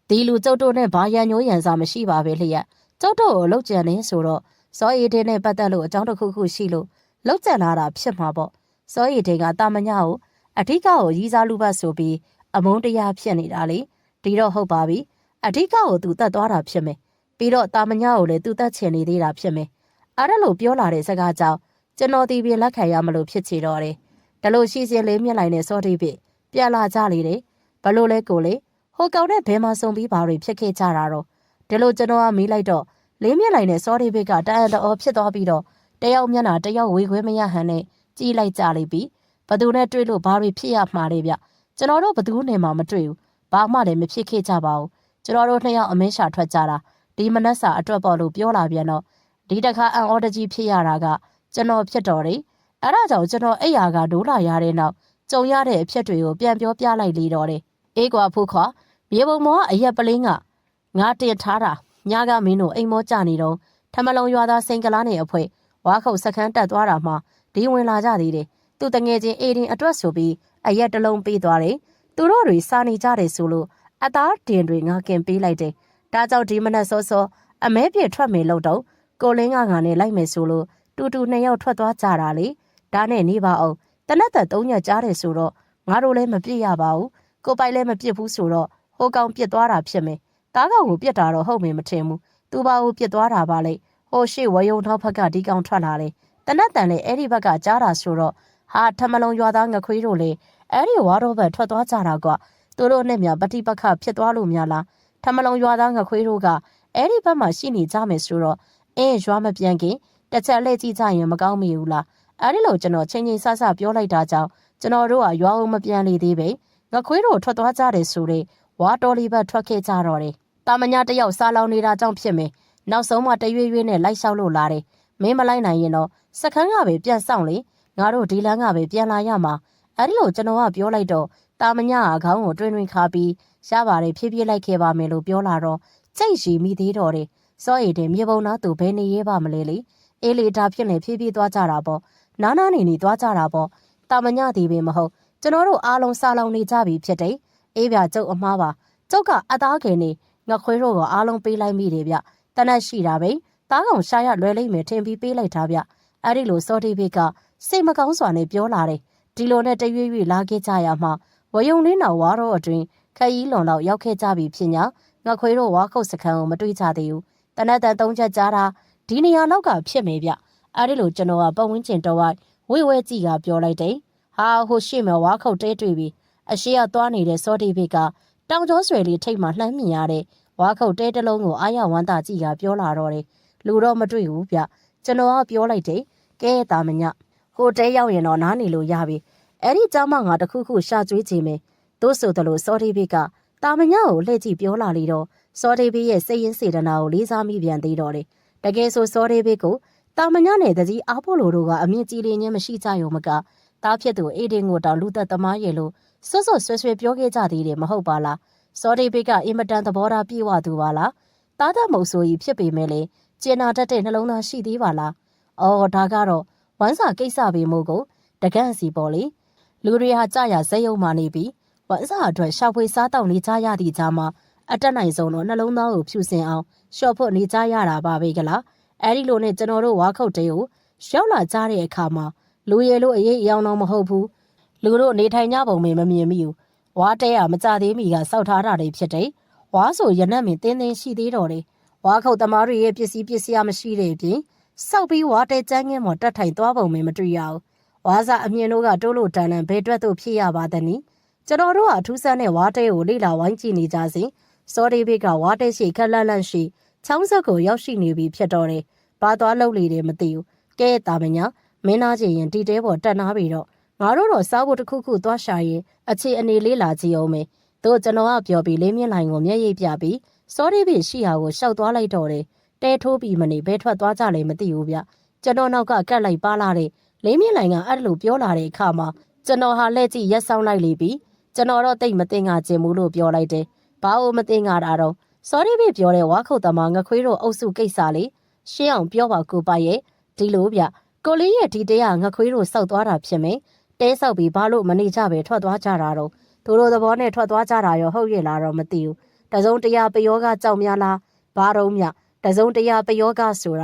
Speaker 1: ေဒီလူကျုပ်တို့နဲ့ဘာရန်ညိုးရန်စာမရှိပါပဲလျက်ကျုပ်တို့ကိုလှုပ်ကြံနေဆိုတော့စောရည်တင်နဲ့ပတ်သက်လို့အကြောင်းတစ်ခုခုရှိလို့လှုပ်ကြံလာတာဖြစ်မှာပေါ့စောရည်တင်ကတာမညကိုအဓိကကိုရီးစားလူပတ်ဆိုပြီးအမုန်းတရားဖြစ်နေတာလေဒီတော့ဟုတ်ပါပြီအဓိကကိုသူတတ်သွားတာဖြစ်မယ်ပြီးတော့တာမညကိုလည်းသူတတ်ချင်နေသေးတာဖြစ်မယ်အဲ့ဒါလို့ပြောလာတဲ့စကားကြောင့်ကျွန်တော်ဒီပြင်လက်ခံရမလို့ဖြစ်ချေတော့တယ်ဒါလို့ရှိစင်လေးမြက်လိုက်နဲ့စောတိပြပြန်လာကြလေတယ်ဘလို့လဲကိုလေဟိုကောင်နဲ့ဘဲမှာစုံပြီးဘာတွေဖြစ်ခဲ့ကြတာတော့ဒီလိုကျွန်တော်ကမေးလိုက်တော့လေးမြက်လိုက်နဲ့စောတိပြကတအံ့တော်ဖြစ်သွားပြီးတော့တယောက်မျက်နှာတယောက်ဝေခွဲမရဟန်နဲ့ကြည်လိုက်ကြလိမ့်ပြီးဘသူနဲ့တွေ့လို့ဘာတွေဖြစ်ရမှာလဲဗျကျွန်တော်တို့ဘသူနဲ့မှမတွေ့ဘူးဘာမှလည်းမဖြစ်ခဲ့ကြပါဘူးကျွန်တော်တို့နှစ်ယောက်အမင်းရှာထွက်ကြတာဒီမနက်စာအတွက်ပေါ်လို့ပြောလာပြန်တော့ဒီတခါအန်အော်တကြီးဖြစ်ရတာကကျွန်တော်ဖြစ်တော်တယ်အဲ့ဒါကြောင့်ကျွန်တော်အိယာကဒိုးလာရတဲ့နောက်ကြုံရတဲ့အဖြစ်တွေကိုပြန်ပြောပြလိုက်လေတော့တယ်အေးကွာဖိုးခွာမြေပုံမောကအရက်ပလင်းကငါတင်ထားတာညကမင်းတို့အိမ်မောကြနေတော့ထမလုံးရွာသားစိန်ကလားနဲ့အဖွဲဝါခုတ်စခန်းတက်သွားတာမှဒီဝင်လာကြသေးတယ်သူတငယ်ချင်းအေဒင်အတွက်ဆိုပြီးအရက်တလုံးပေးသွားတယ်သူတို့တွေစာနေကြတယ်ဆိုလို့အသားတင်တွေငါကင်ပေးလိုက်တယ်ဒါကြောင့်ဒီမနက်စောစောအမဲပြည့်ထွက်မယ်လို့တော့ကိုလင်းကငါနဲ့လိုက်မယ်ဆိုလို့တူတူနှစ်ယောက်ထွက်သွားကြတာလေဒါနဲ့နေပါအောင်တနက်သက်3ရက်ကြားတယ်ဆိုတော့ငါတို့လည်းမပြစ်ရပါဘူးကိုပိုင်လည်းမပြစ်ဘူးဆိုတော့ဟိုကောင်ပြစ်သွားတာဖြစ်မယ်တားကောင်ကိုပြစ်တာတော့ဟုတ်မယ်မထင်ဘူးသူပါကိုပြစ်သွားတာပါလေဟိုရှေ့ဝယုံနောက်ဘက်ကဒီကောင်ထွက်လာတယ်တနက်တန်လည်းအဲ့ဒီဘက်ကကြားတာဆိုတော့ဟာထမလုံးရွာသားငခွေးတို့လေအဲ့ဒီဝါတော့ဘက်ထွက်သွားကြတာကွာသူတို့နဲ့မြပတိပခဖြစ်သွားလို့များလားထမလုံးရွာသားငခွေးတို့ကအဲ့ဒီဘက်မှာရှိနေကြမယ်ဆိုတော့ရွာမပြန်ခင်တစ်ချက်လှည့်ကြည့်ကြရင်မကောင်းမိဘူးလားအဲ့ဒီလိုကျွန်တော်ချင်းချင်းဆဆပြောလိုက်တာကြောင့်ကျွန်တော်တို့ကရွာအောင်မပြန်လေသေးပဲငခွေးတို့ထွက်သွားကြတယ်ဆိုတဲ့ဝါတော်လီဘက်ထွက်ခဲ့ကြတော့တယ်တာမညာတယောက်စားလောင်နေတာကြောင့်ဖြစ်မယ်နောက်ဆုံးမှတရွေ့ရွေ့နဲ့လိုက်လျှောက်လို့လာတယ်မင်းမလိုက်နိုင်ရင်တော့စခန်းကပဲပြန်ဆောင်လေငါတို့ဒီလမ်းကပဲပြန်လာရမှာအဲ့ဒီလိုကျွန်တော်ကပြောလိုက်တော့တာမညာအခေါင်းကိုတွင်တွင်ခါပြီးရပါတယ်ဖြည်းဖြည်းလိုက်ခဲ့ပါမယ်လို့ပြောလာတော့စိတ်ရှိမိသေးတော့တယ်စောရည်တင်မြေပုံနာသူဘယ်နေရဲပါမလဲလေအေးလေဒါဖြစ်နေဖြည်းဖြည်းသွားကြတာပေါ့နားနေသွားကြတာပေါ့တာမညသည်ပင်မဟုတ်ကျွန်တော်တို့အားလုံးစားလောင်နေကြပြီဖြစ်တယ်
Speaker 2: အေးဗျကျုပ်အမားပါကျုပ်ကအသားခင်နေငခွေးတို့ကအားလုံးပေးလိုက်မိတယ်ဗျတနက်ရှိတာပဲသားကောင်ရှာရလွယ်လိမ့်မယ်ထင်ပြီးပေးလိုက်တာဗျအဲ့ဒီလိုစောတိဘိတ်ကစိတ်မကောင်းစွာနဲ့ပြောလာတယ်ဒီလိုနဲ့တရွေ့ရွေ့လာခဲ့ကြရမှာဝယုံလင်းတော်ဝါတော့အတွင်ခရီးလွန်တော့ရောက်ခဲ့ကြပြီဖြစ်ညာငခွေးတို့ဝါခုတ်စခန်းကိုမတွေ့ကြသေးဘူးတနက်တန်၃ချက်ကြားတာဒီနေရာလောက်ကဖြစ်မယ်ဗျအဲ့ဒီလိုကျွန်တော်ကပတ်ဝန်းကျင်တော့ဝိဝဲကြည့်ကပြောလိုက်တယ်ဟာဟိုရှိမယ်ဝါခုတ်တဲတွေ့ပြီအရှိရသွားနေတဲ့စောတိဘိတ်ကတောင်ကျောဆွဲလေးထိတ်မှလှမ်းမြင်ရတဲ့ဝါခုတ်တဲတစ်လုံးကိုအားရဝမ်းသာကြည့်ကပြောလာတော့တယ်လူတော့မတွေ့ဘူးဗျကျွန်တော်ကပြောလိုက်တယ်ကဲတာမညဟိုတဲရောက်ရင်တော့နားနေလို့ရပြီအဲ့ဒီเจ้าမငါတခုခုရှာကျွေးချင်မယ်သို့ဆိုသလိုစောတိဘိတ်ကတာမညကိုလှည့်ကြည့်ပြောလာလေတော့စောတိဘိတ်ရဲ့စိတ်ရင်းစေတနာကိုလေးစားမိပြန်သေးတော့တယ်တကယ်ဆိုစောတိဘိတ်ကိုတာမညနဲ့တကြီးအားဖို့လိုတို့ကအမြင့်ကြီးလေးချင်းမရှိကြရုံမကတားဖြစ်သူအေးဒင်းကိုတောင်လူသက်သမားရဲ့လို့စွတ်ဆွဲဆွဲပြောခဲ့ကြသေးတယ်မဟုတ်ပါလားစောတိဘိတ်ကအင်မတန်သဘောထားပြေဝသူပါလားတားတမုတ်ဆိုကြီးဖြစ်ပေမဲ့လေကျင်နာတတ်တဲ့နှလုံးသားရှိသေးပါလားအော်ဒါကတော့ဝမ်းစာကိစ္စပေမို့ကိုတကန့်စီပေါ်လေလူတွေဟာကြာရဇက်ယုံမှနေပြီးဝမ်းစာအတွက်ရှာဖွေစားတောက်နေကြရသည့်ကြားမှာအတက်နိုင်ဆုံးတော့နှလုံးသားကိုဖြူစင်အောင်ရှော့ဖို့နေကြရတာပါပဲကလားအဲ့ဒီလိုနဲ့ကျွန်တော်တို့ဝါခုတ်တဲကိုရောက်လာကြတဲ့အခါမှာလူရဲလို့အရေးအယောင်တော့မဟုတ်ဘူးလူတို့နေထိုင်ကြပုံမမြင်မိဘူးဝါတဲကမကြသေးမီကစောက်ထားတာတွေဖြစ်တယ်ဝါဆိုရနက်မင်းတင်းတင်းရှိသေးတော့တယ်ဝါခုတ်သမားတွေရဲ့ပစ္စည်းရမရှိတဲ့အပြင်စောက်ပြီးဝါတဲကျန်းငင်းမော်တက်ထိုင်သွားပုံမတွေ့ရဘူးဝါစာအမြင်တို့ကတိုးလို့တန်လန်ဘယ်အတွက်တို့ဖြစ်ရပါသနည်းကျွန်တော်တို့ကအထူးဆန်းတဲ့ဝါတဲကိုလေ့လာဝိုင်းကြည့်နေကြစဉ်စောဒီဘိတ်ကဝါတဲရှိခက်လန့်လန့်ရှိချောင်းဆက်ကိုရောက်ရှိနေပြီဖြစ်တော့တယ်ဘာသွားလုပ်လေတယ်မသိဘူးကဲတာမညာမင်းသားချင်းရင်တီတဲပေါ်တက်နာပြီတော့ငါတို့တော့စားဖို့တစ်ခုခုသွားရှာရင်အခြေအနေလေးလာကြည့်အောင်မယ်တို့ကျွန်တော်ကပြောပြီးလေးမြင့်လိုင်ကိုမျက်ရည်ပြပြီးစောဒီဘိတ်ရှိရာကိုရှောက်သွားလိုက်တော့တယ်တဲထိုးပြီးမနေဘဲထွက်သွားကြလေမသိဘူးဗျကျွန်တော်နောက်ကကတ်လိုက်ပါလာတဲ့လေးမြင့်လိုင်ကအဲ့လိုပြောလာတဲ့အခါမှာကျွန်တော်ဟာလက်ကြည့်ရက်ဆောင်လိုက်လေပြီးကျွန်တော်တော့တိတ်မသိငါကျင်ဘူးလို့ပြောလိုက်တယ်ဘာလို့မသိငါတာတော့စောဒီဘိတ်ပြောတဲ့ဝါခုတ်သမားငခွေးတို့အုပ်စုကိစ္စလေးရှင်းအောင်ပြောပါကိုပါရဲ့ဒီလိုဗျကိုလေးရဲ့ဒီတဲကငခွေးတို့စောက်သွားတာဖြစ်မယ်တဲဆောက်ပြီးဘာလို့မနေကြပဲထွက်သွားကြတာတော့သူတို့သဘောနဲ့ထွက်သွားကြတာရောဟုတ်ရဲ့လားတော့မသိဘူးတစုံတရာပယောကကြောက်များလားဘာတော့မြတစုံတရာပယောကဆိုတာ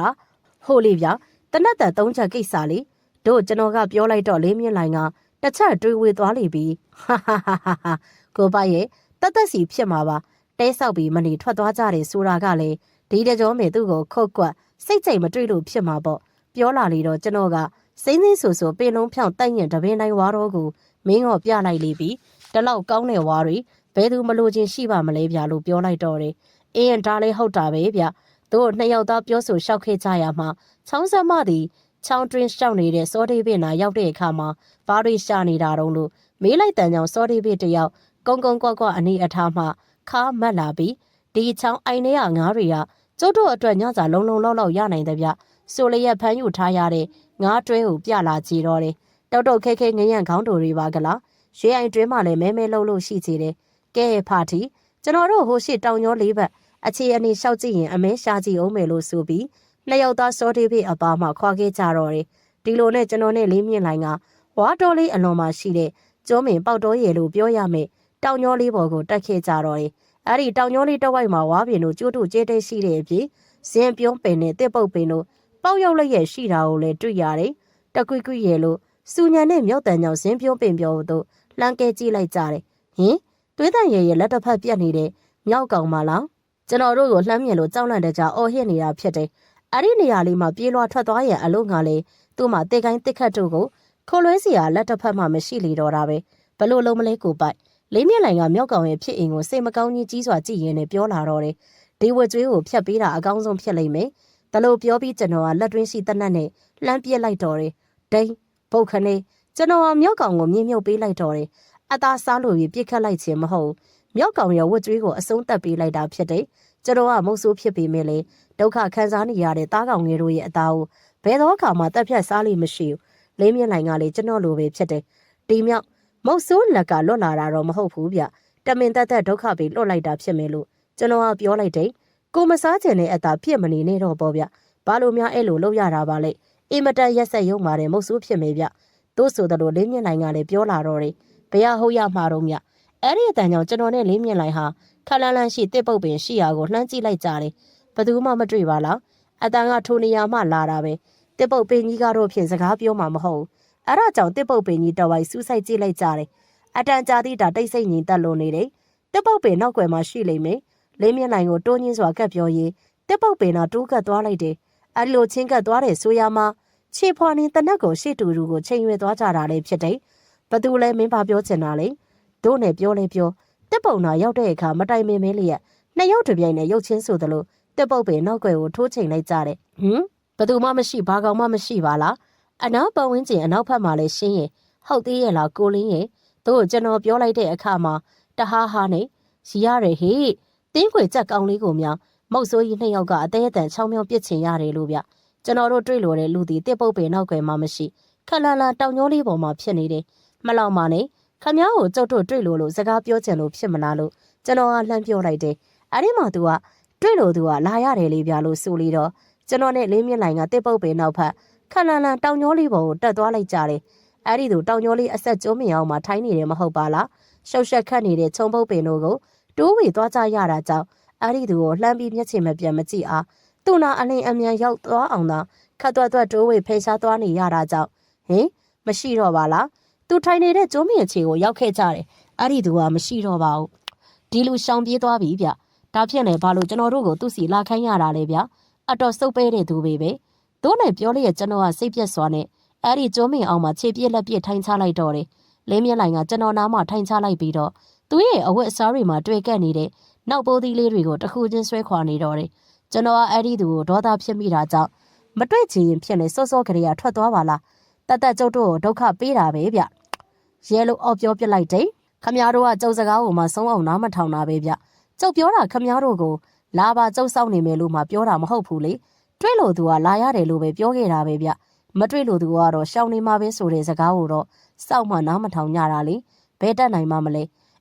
Speaker 2: ဟုတ်လေဗျတနတ်သက်၃ချက်ကိစ္စလေးတို့ကျွန်တော်ကပြောလိုက်တော့လေးမြင့်လိုင်ကတစ်ချက်တွေးဝေသွားလိပြီဟာကိုပါရဲ့တသက်စီဖြစ်မှာပါတဲဆောက်ပြီးမနေထွက်သွားကြတယ်ဆိုတာကလေဒီတကြောမေသူ့ကိုခုတ်ကွက်စိတ်ကြိမ်မတွေ့လို့ဖြစ်မှာပေါ့ပြောလာလေတော့ကျွန်တော်ကစိမ့်ဆူပင်လုံးဖြောင်းတိုက်ရင်တပင်တိုင်းဝါတော့ကိုမင်းကပြလိုက်လေပြီတလောက်ကောင်းတဲ့ဝါတွေဘယ်သူမလို့ချင်းရှိပါမလဲဗျာလို့ပြောလိုက်တော့တယ်အေးရင်ဒါလေးဟုတ်တာပဲဗျတို့နှစ်ယောက်သားပြောဆိုလျှောက်ခဲ့ကြရမှာချောင်းဆက်မသည်ချောင်းတွင်းရှောက်နေတဲ့စောဒေးပင်နာရောက်တဲ့အခါမှာဘာတွေရှာနေတာတုံးလို့မေးလိုက်တန်ကြောင်စောဒေးပင်တယောက်ကုန်းကွက်အနေအထားမှခါမတ်လာပြီးဒီချောင်းအိုင်ထဲကငါးတွေကကျုပ်တို့အတွက်ညစာလုံလောက်ရနိုင်တယ်ဗျဆိုလျက်ဖမ်းယူထားရတဲ့ငါးတွဲကိုပြလာကြည့်တော့တယ်တောက်ခဲငရံ့ခေါင်းတို့တွေပါကလားရွှေအိုင်တွင်းမှလည်းမဲလှုပ်လို့ရှိသေးတယ်ကဲဖာတီကျွန်တော်တို့ဟိုရှိတောင်ကျော်လေးဘက်အခြေအနေလျှောက်ကြည့်ရင်အမဲရှာကြည့်အောင်မယ်လို့ဆိုပြီးနှစ်ယောက်သားစောဒေးဘိတ်အပါမှခွာခဲ့ကြတော့တယ်ဒီလိုနဲ့ကျွန်တော်နဲ့လေးမြင့်လိုင်ကဝါတော်လေးအလွန်မှရှိတဲ့ကျိုးမင်ပေါက်တော်ရည်လို့ပြောရမယ်တောင်ကျော်လေးပေါ်ကိုတက်ခဲ့ကြတော့တယ်အဲ့ဒီတောင်ကျော်လေးတစ်ဝိုက်မှာဝါပင်တို့ကျိုးတို့ကျဲတဲရှိတဲ့အပြင်ဇင်းပြုံးပင်နဲ့တစ်ပုတ်ပင်တို့ပေါက်ရောက်လိုက်ရဲ့ရှိတာကိုလည်းတွေ့ရတယ်တကွိရဲ့လို့စူညံနဲ့မြောက်တန်ကြောင့်ဇင်းပြုံးပင်ပြောတို့လှမ်းကဲကြည့်လိုက်ကြတယ်ဟင်သွေးတန်ရဲ့လက်တစ်ဖက်ပြက်နေတဲ့မြောက်ကောင်မလားကျွန်တော်တို့ကိုလှမ်းမြင်လို့ကြောက်လန့်တဲ့ကြအော်ဟစ်နေတာဖြစ်တယ်အဲ့ဒီနေရာလေးမှာပြေးလွှာထွက်သွားရန်အလို့ငါလေသူ့မှာတေကိုင်းတစ်ခတ်တို့ကိုခိုးလွှဲစီယာလက်တစ်ဖက်မှမရှိလေတော့တာပဲဘလို့လုံးမလဲကိုပိုက်လေးမြင့်လိုင်ကမြောက်ကောင်ရဲ့ဖြစ်အင်ကိုစိတ်မကောင်းကြီးစွာကြည့်ရင်လည်းပြောလာတော့တယ်ဒီဝက်ကျွေးကိုဖြတ်ပေးတာအကောင်းဆုံးဖြစ်လိမ့်မယ်ဒါလို့ပြောပြီးကျွန်တော်ကလက်တွင်းရှိတနတ်နဲ့လှမ်းပြစ်လိုက်တော့တယ်ဒိန်ပုတ်ခနေကျွန်တော်ကမြောက်ကောင်ကိုမြင်းမြုပ်ပေးလိုက်တော့တယ်အသားစားလို့ပြစ်ခတ်လိုက်ခြင်းမဟုတ်မြောက်ကောင်ရဲ့ဝက်ကျွေးကိုအဆုံးတက်ပေးလိုက်တာဖြစ်တယ်ကျွန်တော်ကမုတ်ဆိုးဖြစ်ပေမဲ့လေဒုက္ခခံစားနေရတဲ့သားကောင်ငယ်တို့ရဲ့အသားကိုဘယ်တော့မှတက်ဖြတ်စားလိမ့်မရှိဘူးလေးမြင့်နိုင်ကလေကျွန်တော်လိုပဲဖြစ်တယ်ဒီမြောက်မုတ်ဆိုးလက်ကလွတ်လာတာတော့မဟုတ်ဘူးဗျတမင်တက်ဒုက္ခပဲလွတ်လိုက်တာဖြစ်မယ်လို့ကျွန်တော်ကပြောလိုက်တယ်ကိုမစားချင်တဲ့အသားပြစ်မနေနဲ့တော့ပေါ့ဗျဘာလို့များအဲ့လိုလုပ်ရတာပါလဲအင်မတန်ရက်ဆက်ရုံမာတယ်မုတ်ဆိုးဖြစ်မယ်ဗျတို့ဆိုတယ်လို့လေးမြင့်နိုင်ကလည်းပြောလာတော့တယ်ဘယ်ဟုတ်ရမှာတော့မြ အဲ့ဒီအတန်ကြောင့်ကျွန်တော်နဲ့လေးမြင့်လိုက်ဟာခက်လန်းလန်းရှိတစ်ပုတ်ပင်ရှိရာကိုလှမ်းကြည့်လိုက်ကြတယ်ဘယ်သူမှမတွေ့ပါလားအတန်ကထိုနေရာမှလာတာပဲတစ်ပုတ်ပင်ကြီးကတော့ဖြင့်စကားပြောမှာမဟုတ်ဘူးအဲ့ဒါကြောင့်တစ်ပုတ်ပင်ကြီးတော်ဝိုင်စူးစိုက်ကြည့်လိုက်ကြတယ်အတန်ကြာသည့်တာတိတ်ဆိတ်ငြိမ်သက်လို့နေတယ်တစ်ပုတ်ပင်နောက်ွယ်မှာရှိလိမ့်မယ်လေးမြင့်လိုက်ကိုတိုးညင်းစွာကပ်ပြောရင်းတစ်ပုတ်ပင်တော့တိုးကပ်သွားလိုက်တယ်အဲ့လိုချင်းကပ်သွားတဲ့ဆိုရမှာခြေဖွာနေတနက်ကိုရှေ့တူတူကိုချိန်ရွယ်သွားကြတာလည်းဖြစ်တယ်ဘသူလဲမင်းပါပြောချင်တာလေတို့နဲ့ပြောလဲပြောတစ်ပုတ်နာရောက်တဲ့အခါမတိုင်မင်မဲလျက်နှစ်ယောက်တစ်ပြိုင်နဲ့ရုပ်ချင်းဆိုသလိုတစ်ပုတ်ပင်နောက်ွယ်ကိုထိုးချိန်လိုက်ကြတယ်ဘသူမှမရှိဘာကောင်မှမရှိပါလားအနောက်ပတ်ဝန်းကျင်အနောက်ဘက်မှာလည်းရှင်းရင်ဟုတ်သေးရဲ့လားကိုလင်းရဲ့တို့ကျွန်တော်ပြောလိုက်တဲ့အခါမှာတဟားဟားနဲ့ရီရတယ်ဟေ့တင်းခွေကြက်ကောင်းလေးကိုများမောက်စိုးကြီးနှစ်ယောက်ကအသေးအတန်ချောင်းမြောင်းပစ်ချင်ရတယ်လို့ဗျကျွန်တော်တို့တွေ့လို့တဲ့လူသည်တစ်ပုတ်ပင်နောက်ွယ်မှာမရှိခက်လာလာတောင်ညိုးလေးပေါ်မှာဖြစ်နေတယ်မလောက်ပါနဲ့ခမ ्या ကိုကျုပ်တို့တွေ့လို့စကားပြောချင်လို့ဖြစ်မလားလို့ကျွန်တော်ကလှမ်းပြောလိုက်တယ်အဲ့ဒီမှာ तू ကတွေ့လို့ तू ကလာရတယ်လေဗျာလို့ဆိုလို့တော့ကျွန်တော်နဲ့လေးမြင့်လိုင်ကတစ်ပုတ်ပင်နောက်ဖက်ခက်လန်လန်တောင်ညိုးလေးပေါ်ကိုတက်သွားလိုက်ကြတယ်အဲ့ဒီသူတောင်ညိုးလေးအဆက်ကျုံးမြင်အောင်မှထိုင်းနေတယ်မဟုတ်ပါလားရှုပ်ရှက်ခတ်နေတဲ့ခြုံပုတ်ပင်တို့ကိုတိုးဝေသွားကြရတာကြောင့်အဲ့ဒီသူကိုလှမ်းပြီးမျက်ခြေမပြတ်မကြည့်အားသူ့နာအလင်းအမြန်ရောက်သွားအောင်သာခတ်တွတ်တိုးဝေဖေရှားသွားနေရတာကြောင့်ဟင်မရှိတော့ပါလားသူထိုင်နေတဲ့ကျုံးမြင်ခြေကိုရောက်ခဲ့ကြတယ်အဲ့ဒီသူကမရှိတော့ပါဘူးဒီလူရှောင်ပြေးသွားပြီဗျဒါဖြင့်လည်းဘာလို့ကျွန်တော်တို့ကိုသူ့စီလာခိုင်းရတာလဲဗျအတော်စုပ်ပဲတဲ့သူပဲတို့နဲ့ပြောလျက်ကျွန်တော်ကစိတ်ပြက်စွာနဲ့အဲ့ဒီကျုံးမြင်အောင်မှခြေပြက်လက်ပြက်ထိုင်ချလိုက်တော့တယ်လေးမြင့်လိုင်ကကျွန်တော်နားမှာထိုင်ချလိုက်ပြီးတော့သူ့ရဲ့အဝတ်အစားတွေမှာတွေ့ကပ်နေတဲ့နောက်ပိုးသီးလေးတွေကိုတစ်ခုချင်းဆွဲခွာနေတော့တယ်ကျွန်တော်ကအဲ့ဒီသူကိုဒေါသဖြစ်မိတာကြောင့်မတွေ့ချင်ရင်ဖြစ်နေစောစောကလေးကထွက်သွားပါလားတတ်ကျုပ်တို့ကိုဒုက္ခပေးတာပဲဗျရဲလို့အော်ပြောပြလိုက်တယ်ခမ ्या တို့ကကျုပ်စကားကိုမှဆုံးအောင်နားမထောင်တာပဲဗျကျုပ်ပြောတာခမ ्या တို့ကိုလာပါကျုပ်စောင့်နေမယ်လို့မှပြောတာမဟုတ်ဘူးလေတွေ့လို့သူကလာရတယ်လို့ပဲပြောခဲ့တာပဲဗျမတွေ့လို့သူကတော့ရှောင်းနေမှာပဲဆိုတဲ့စကားကိုတော့စောင့်မှနားမထောင်ကြတာလေဘဲတက်နိုင်မှမလဲ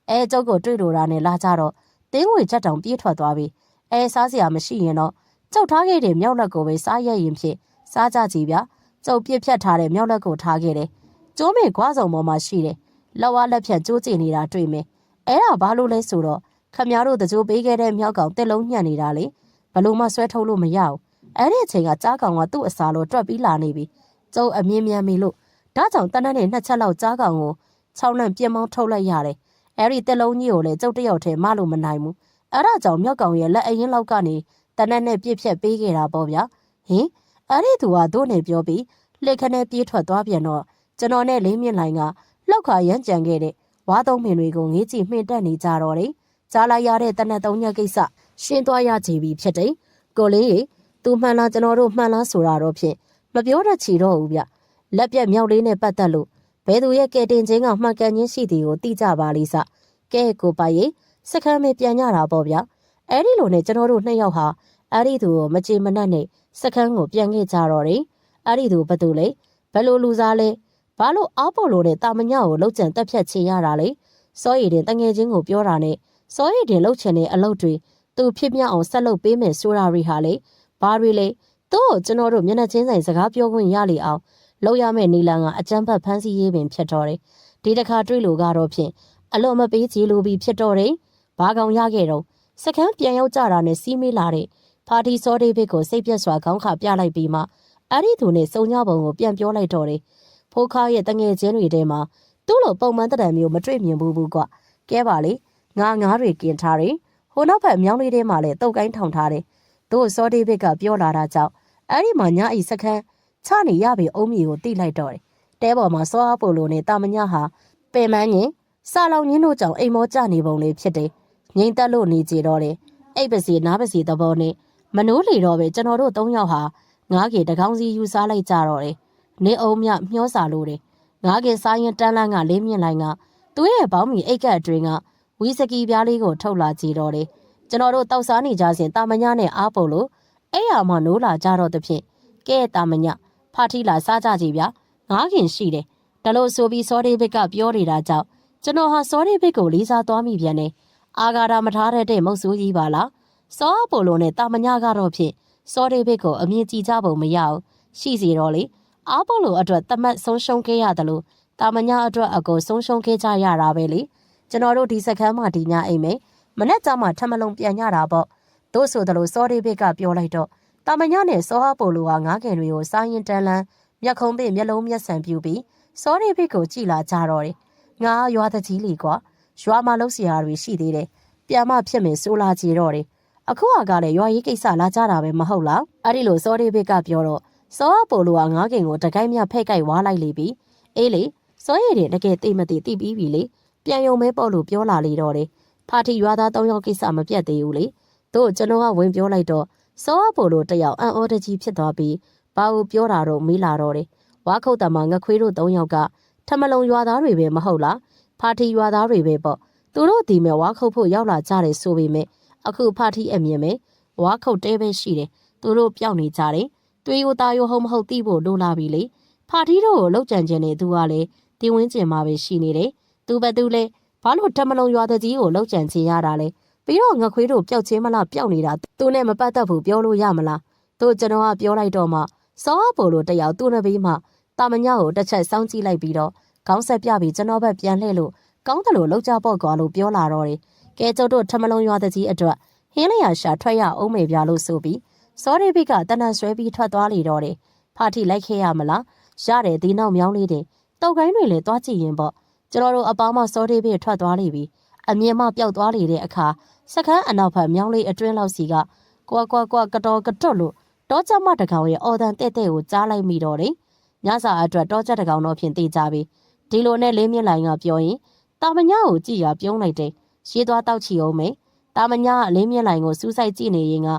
Speaker 2: ကျုပ်ကိုတွေ့လို့တာနဲ့လာကြတော့တင်းငွေချက်တောင်ပြေးထွက်သွားပြီစားစရာမရှိရင်တော့ကျုပ်ထားခဲ့တဲ့မြောက်လက်ကိုပဲစားရရင်ဖြစ်စားကြကြည့်ဗျကျုပ်ပြစ်ဖြတ်ထားတဲ့မြောက်လက်ကိုထားခဲ့တယ်ကျိုးမေခွားစုံပေါ်မှာရှိတယ်လောက်ဝလက်ဖြတ်ကျိုးကျင်နေတာတွေ့မယ်အဲ့ဒါဘာလို့လဲဆိုတော့ခမ ्या တို့တကြိုးပေးခဲ့တဲ့မြောက်ကောင်တစ်လုံးညှက်နေတာလေဘလို့မှဆွဲထုတ်လို့မရဘူးအဲ့ဒီအချိန်ကကြားကောင်ကသူ့အစာလိုတွက်ပြီးလာနေပြီကျုပ်အမြင်မြန်ပြီလို့ဒါကြောင့်တန်းတန်းနဲ့နှစ်ချက်လောက်ကြားကောင်ကိုချောင်းနဲ့ပြင်းမောင်းထုတ်လိုက်ရတယ်အဲ့ဒီတစ်လုံးကြီးကိုလည်းကျုပ်တယောက်တည်းမလို့မနိုင်ဘူးအဲ့ဒါကြောင့်မြောက်ကောင်ရဲ့လက်အရင်လောက်ကနေတန်းတန်းနဲ့ပြစ်ဖြတ်ပေးခဲ့တာပေါ့ဗျာဟင်အဲ့ဒီသူကတို့နေပြောပြီးလက်ခနဲ့ပြေးထွက်သွားပြန်တော့ကျွန်တော်နဲ့လေးမြင့်လိုင်ကလောက်ခါရမ်းကြံခဲ့တဲ့ဝါသုံးပင်တွေကိုငေးကြည့်မှင်တက်နေကြတော့တယ်ကြားလိုက်ရတဲ့တနက်သုံးညကိစ္စရှင်းသွားရကြပြီဖြစ်တယ်ကိုလေးရေသူမှန်လားကျွန်တော်တို့မှန်လားဆိုတာတော့ဖြင့်မပြောတတ်ချီတော့ဘူးဗျလက်ပြက်မြောက်လေးနဲ့ပတ်သက်လို့ဘယ်သူရဲ့ကဲတင်ချင်းကမှန်ကန်ချင်းရှိသည်ကိုသိကြပါလိမ့်စကဲကိုပါရေစခန်းမေးပြန်ကြတာပေါ့ဗျအဲ့ဒီလိုနဲ့ကျွန်တော်တို့နှစ်ယောက်ဟာအဲ့ဒီသူကိုမကြေမနက်နဲ့စခန်းကိုပြန်ခဲ့ကြတော့တယ်အဲ့ဒီသူဘသူလဲဘယ်လိုလူစားလဲဘာလို့အားပေါ်လို့တဲ့တာမညကိုလှုပ်ကြံတက်ဖြတ်ချင်ရတာလဲစောရည်တင်တငယ်ချင်းကိုပြောတာနဲ့စောရည်တင်လှုပ်ချင်တဲ့အလုပ်တွေသူဖြစ်မြောက်အောင်ဆက်လုပ်ပေးမယ်ဆိုတာတွေဟာလေဘာတွေလဲသူ့ကိုကျွန်တော်တို့မျက်နှာချင်းဆိုင်စကားပြောခွင့်ရလေအောင်လုပ်ရမယ့်နီလန်ကအကြမ်းဖက်ဖမ်းဆီးရေးပင်ဖြစ်တော့တယ်ဒီတစ်ခါတွေ့လို့ကတော့ဖြင့်အလွန်မပေးချေလိုပြီးဖြစ်တော့တယ်ဘာကောင်ရခဲ့တော့စခန်းပြန်ရောက်ကြတာနဲ့စီးမေးလာတဲ့ပါတီစောဒေးဗစ်ကိုစိတ်ပြက်စွာခေါင်းခါပြလိုက်ပြီးမှအဲ့ဒီသူနဲ့စုံညပုံကိုပြန်ပြောလိုက်တော့တယ်ဖိုးခါရဲ့တငယ်ချင်းတွေထဲမှာသူ့လိုပုံမှန်တံမျိုးမတွေ့မြင်ဘူးကွကဲပါလေငါးတွေกินထားတယ်ဟိုနောက်ဖက်မြောင်းလေးထဲမှာလည်းတုတ်ကိုင်းထောင်ထားတယ်တို့စောဒေးဗစ်ကပြောလာတာကြောင့်အဲ့ဒီမှာညအိစခန်းချနေရပြီအုံးမီကိုတိလိုက်တော့တယ်တဲပေါ်မှာစောအားပိုလိုနဲ့တာမညဟာပင်မန်းရင်စာလောင်ရင်းတို့ကြောင့်အိမ်မောကျနေပုံလေးဖြစ်တယ်ငိမ့်တက်လို့နေကြတော့တယ်အိပ်ပစီနားပစီသဘောနဲ့မနိုးလေတော့ပဲကျွန်တော်တို့၃ယောက်ဟာငါးကေတကောင်းစီယူစားလိုက်ကြတော့တယ်နေအုံမြမျောစာလို့တယ်ငါးကေစားရင်တန်းလန်းကလေးမြင့်လိုင်းကသူ့ရဲ့ဘောင်းမီအိတ်ကက်အတွင်းကဝီစကီပြားလေးကိုထုတ်လာကြည့်တော့တယ်ကျွန်တော်တို့တောက်စားနေကြစဉ်တာမညနဲ့အားပို့လို့အဲ့ရမှနိုးလာကြတော့တဲ့ဖြင့်ကဲတာမညဖာထီလာစားကြကြည့်ဗျာငါးခင်ရှိတယ်ဒါလို့ဆိုပြီးစောဒေးဗစ်ကပြောနေတာကြောင့်ကျွန်တော်ဟာစောဒေးဗစ်ကိုလေးစားသွားမိပြန်တယ်အာဂါဒာမထားတဲ့မုတ်ဆိုးကြီးပါလားစောအပိုလိုနဲ့တာမညကတော့ဖြင့်စောဒေးဗစ်ကိုအမြင်ကြည့်ကြပုံမရအောင်ရှိစီတော့လေအားပိုလိုအတွက်တမတ်ဆုံးရှုံးခဲ့ရတယ်လို့တာမညအတွက်အကိုဆုံးရှုံးခဲ့ကြရတာပဲလေ
Speaker 1: ကျွန်တော်တို့ဒီစခန်းမှာဒီညအိမ်မယ်မနေ့ကမှထမလုံးပြန်ညတာပေါ့တို့ဆိုတယ်လို့စောဒေးဗစ်ကပြောလိုက်တော့တာမညနဲ့စောဟာပိုလိုကငားခင်တွေကိုစားရင်တန်းလန်းမျက်ခုံးပင့်မျက်လုံးမျက်စံပြူပြီးစောဒေးဗစ်ကိုကြည်လာကြတော့တယ်ငါရွာတကြီးလီကွာရွာမှာလှုပ်ရှားတွေရှိသေးတယ်ပြန်မဖြစ်မယ်ဆိုလာကြတော့တယ်အခုကလည်းရွာရေးကိစ္စလာကြတာပဲမဟုတ်လားအဲ့ဒီလိုစောဒေးဗစ်ကပြောတော့စောဟာပိုလိုကငားခင်ကိုတကိုင်းမြဖဲ့ကြိုက်ဝါလိုက်လေပြီအေးလေစောရည်တွေတကယ်သိမသိသိပြီးပြီလေပြန်ယုံမဲပေါ့လို့ပြောလာလေတော့တယ်ဖာတီရွာသား3ယောက်ကိစ္စမပြတ်သေးဘူးလေတို့ကျွန်တော်ကဝင်ပြောလိုက်တော့စောအပိုလိုတယောက်အံ့ဩတကြီးဖြစ်သွားပြီးဘာလို့ပြောတာတော့မေးလာတော့တယ်ဝါခုတ်တမငခွေးတို့3ယောက်ကထမလုံရွာသားတွေပဲမဟုတ်လားဖာတီရွာသားတွေပဲပေါ့သူတို့ဒီမဲ့ဝါခုတ်ဖို့ရောက်လာကြတယ်ဆိုပေမဲ့အခုဖာတီအမြင်မဲ့ဝါခုတ်တဲပဲရှိတယ်သူတို့ပျောက်နေကြတယ်တွေးရသားရောဟုတ်မဟုတ်သိဖို့လိုလာပြီလေဖာတီတို့ကိုလောက်ကြံကျင်နေသူကလည်းဒီဝင်းကျင်မှာပဲရှိနေတယ်သူပဲသူလဲဘာလို့ထမလုံရွာသားကြီးကိုလောက်ကြံချင်ရတာလဲပြီးတော့ငခွေးတို့ပျောက်ချင်းမလားပျောက်နေတာသူနဲ့မပတ်သက်ဘူးပြောလို့ရမလားတို့ကျွန်တော်ကပြောလိုက်တော့မှစောအပိုလိုတယောက်သူ့နှစ်ဘေးမှတာမညကိုတစ်ချက်စောင်းကြည့်လိုက်ပြီးတော့ခေါင်းဆက်ပြပြီးကျွန်တော်ဘက်ပြန်လှည့်လို့ကောင်းတယ်လို့လောက်ကြပေါ့ကွာလို့ပြောလာတော့တယ်ကဲကျုပ်တို့ထမလုံရွာသားကြီးအတွက်ဟင်းလျာရှာထွက်ရအောင်မေပြလို့ဆိုပြီးစောဒေးဗစ်ကတနန်ဆွဲပြီးထွက်သွားလေတော့တယ်ဖာတီလိုက်ခဲ့ရမလားရတယ်ဒီနောက်မြောင်းလေးတင်တောက်ကိုင်းတွေလည်းသွားကြည့်ရင်ပေါ့ကျွန်တော်တို့အပေါင်းမစောဒေးဗစ်ထွက်သွားလိမ့်ပြီအမြင်မှပျောက်သွားလေတဲ့အခါစခန်းအနောက်ဘက်မြောင်းလေးအတွင်းလောက်စီကကွာကတော်လို့တောကြမတကောင်ရဲ့အော်တန်တဲ့ကိုကြားလိုက်မိတော့တယ်ညစာအတွက်တောကြတကောင်တော့ဖြင့်တေးကြပြီဒီလိုနဲ့လေးမြင့်လိုင်းကပြောရင်တာမညကိုကြည်ရပြုံးလိုက်တယ်ရေးသွားတောက်ချီအောင်မယ်တာမညကလေးမြင့်လိုင်းကိုစူးစိုက်ကြည့်နေရင်က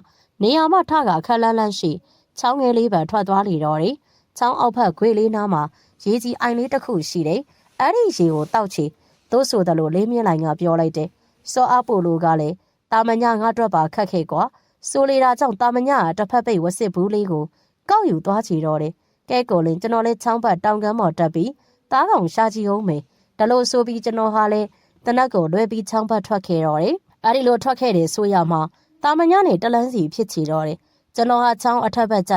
Speaker 1: နေရာမထကခက်လန်းလန်းရှိချောင်းငယ်လေးပဲထွက်သွားလေတော့တယ်ချောင်းအောက်ဘက်ခွေလေးနားမှာရေကြီးအိုင်လေးတစ်ခုရှိတယ်အဲ့ဒီရေကိုတောက်ချီတို့ဆိုတယ်လို့လေးမြင့်လိုင်းကပြောလိုက်တယ်စောအပိုလိုကလည်းတာမညငါအတွက်ပါခက်ခဲကွာဆိုလေတာကြောင့်တာမညကတစ်ဖက်ပိတ်ဝစစ်ဘူးလေးကိုကောက်ယူသွားချီတော့တယ်ကဲကိုလင်းကျွန်တော်လည်းချောင်းဘက်တောင်ကမ်းပေါ်တက်ပြီးတားကောင်ရှာကြည့်အောင်မယ်ဒါလို့ဆိုပြီးကျွန်တော်ဟာလည်းတနက်ကိုလွှဲပြီးချောင်းဘက်ထွက်ခဲ့တော့တယ်အဲ့ဒီလိုထွက်ခဲ့တယ်ဆိုရမှာတာမညနဲ့တလန်းစီဖြစ်ချီတော့တယ်ကျွန်တော်ဟာချောင်းအထက်ဘက်ကြ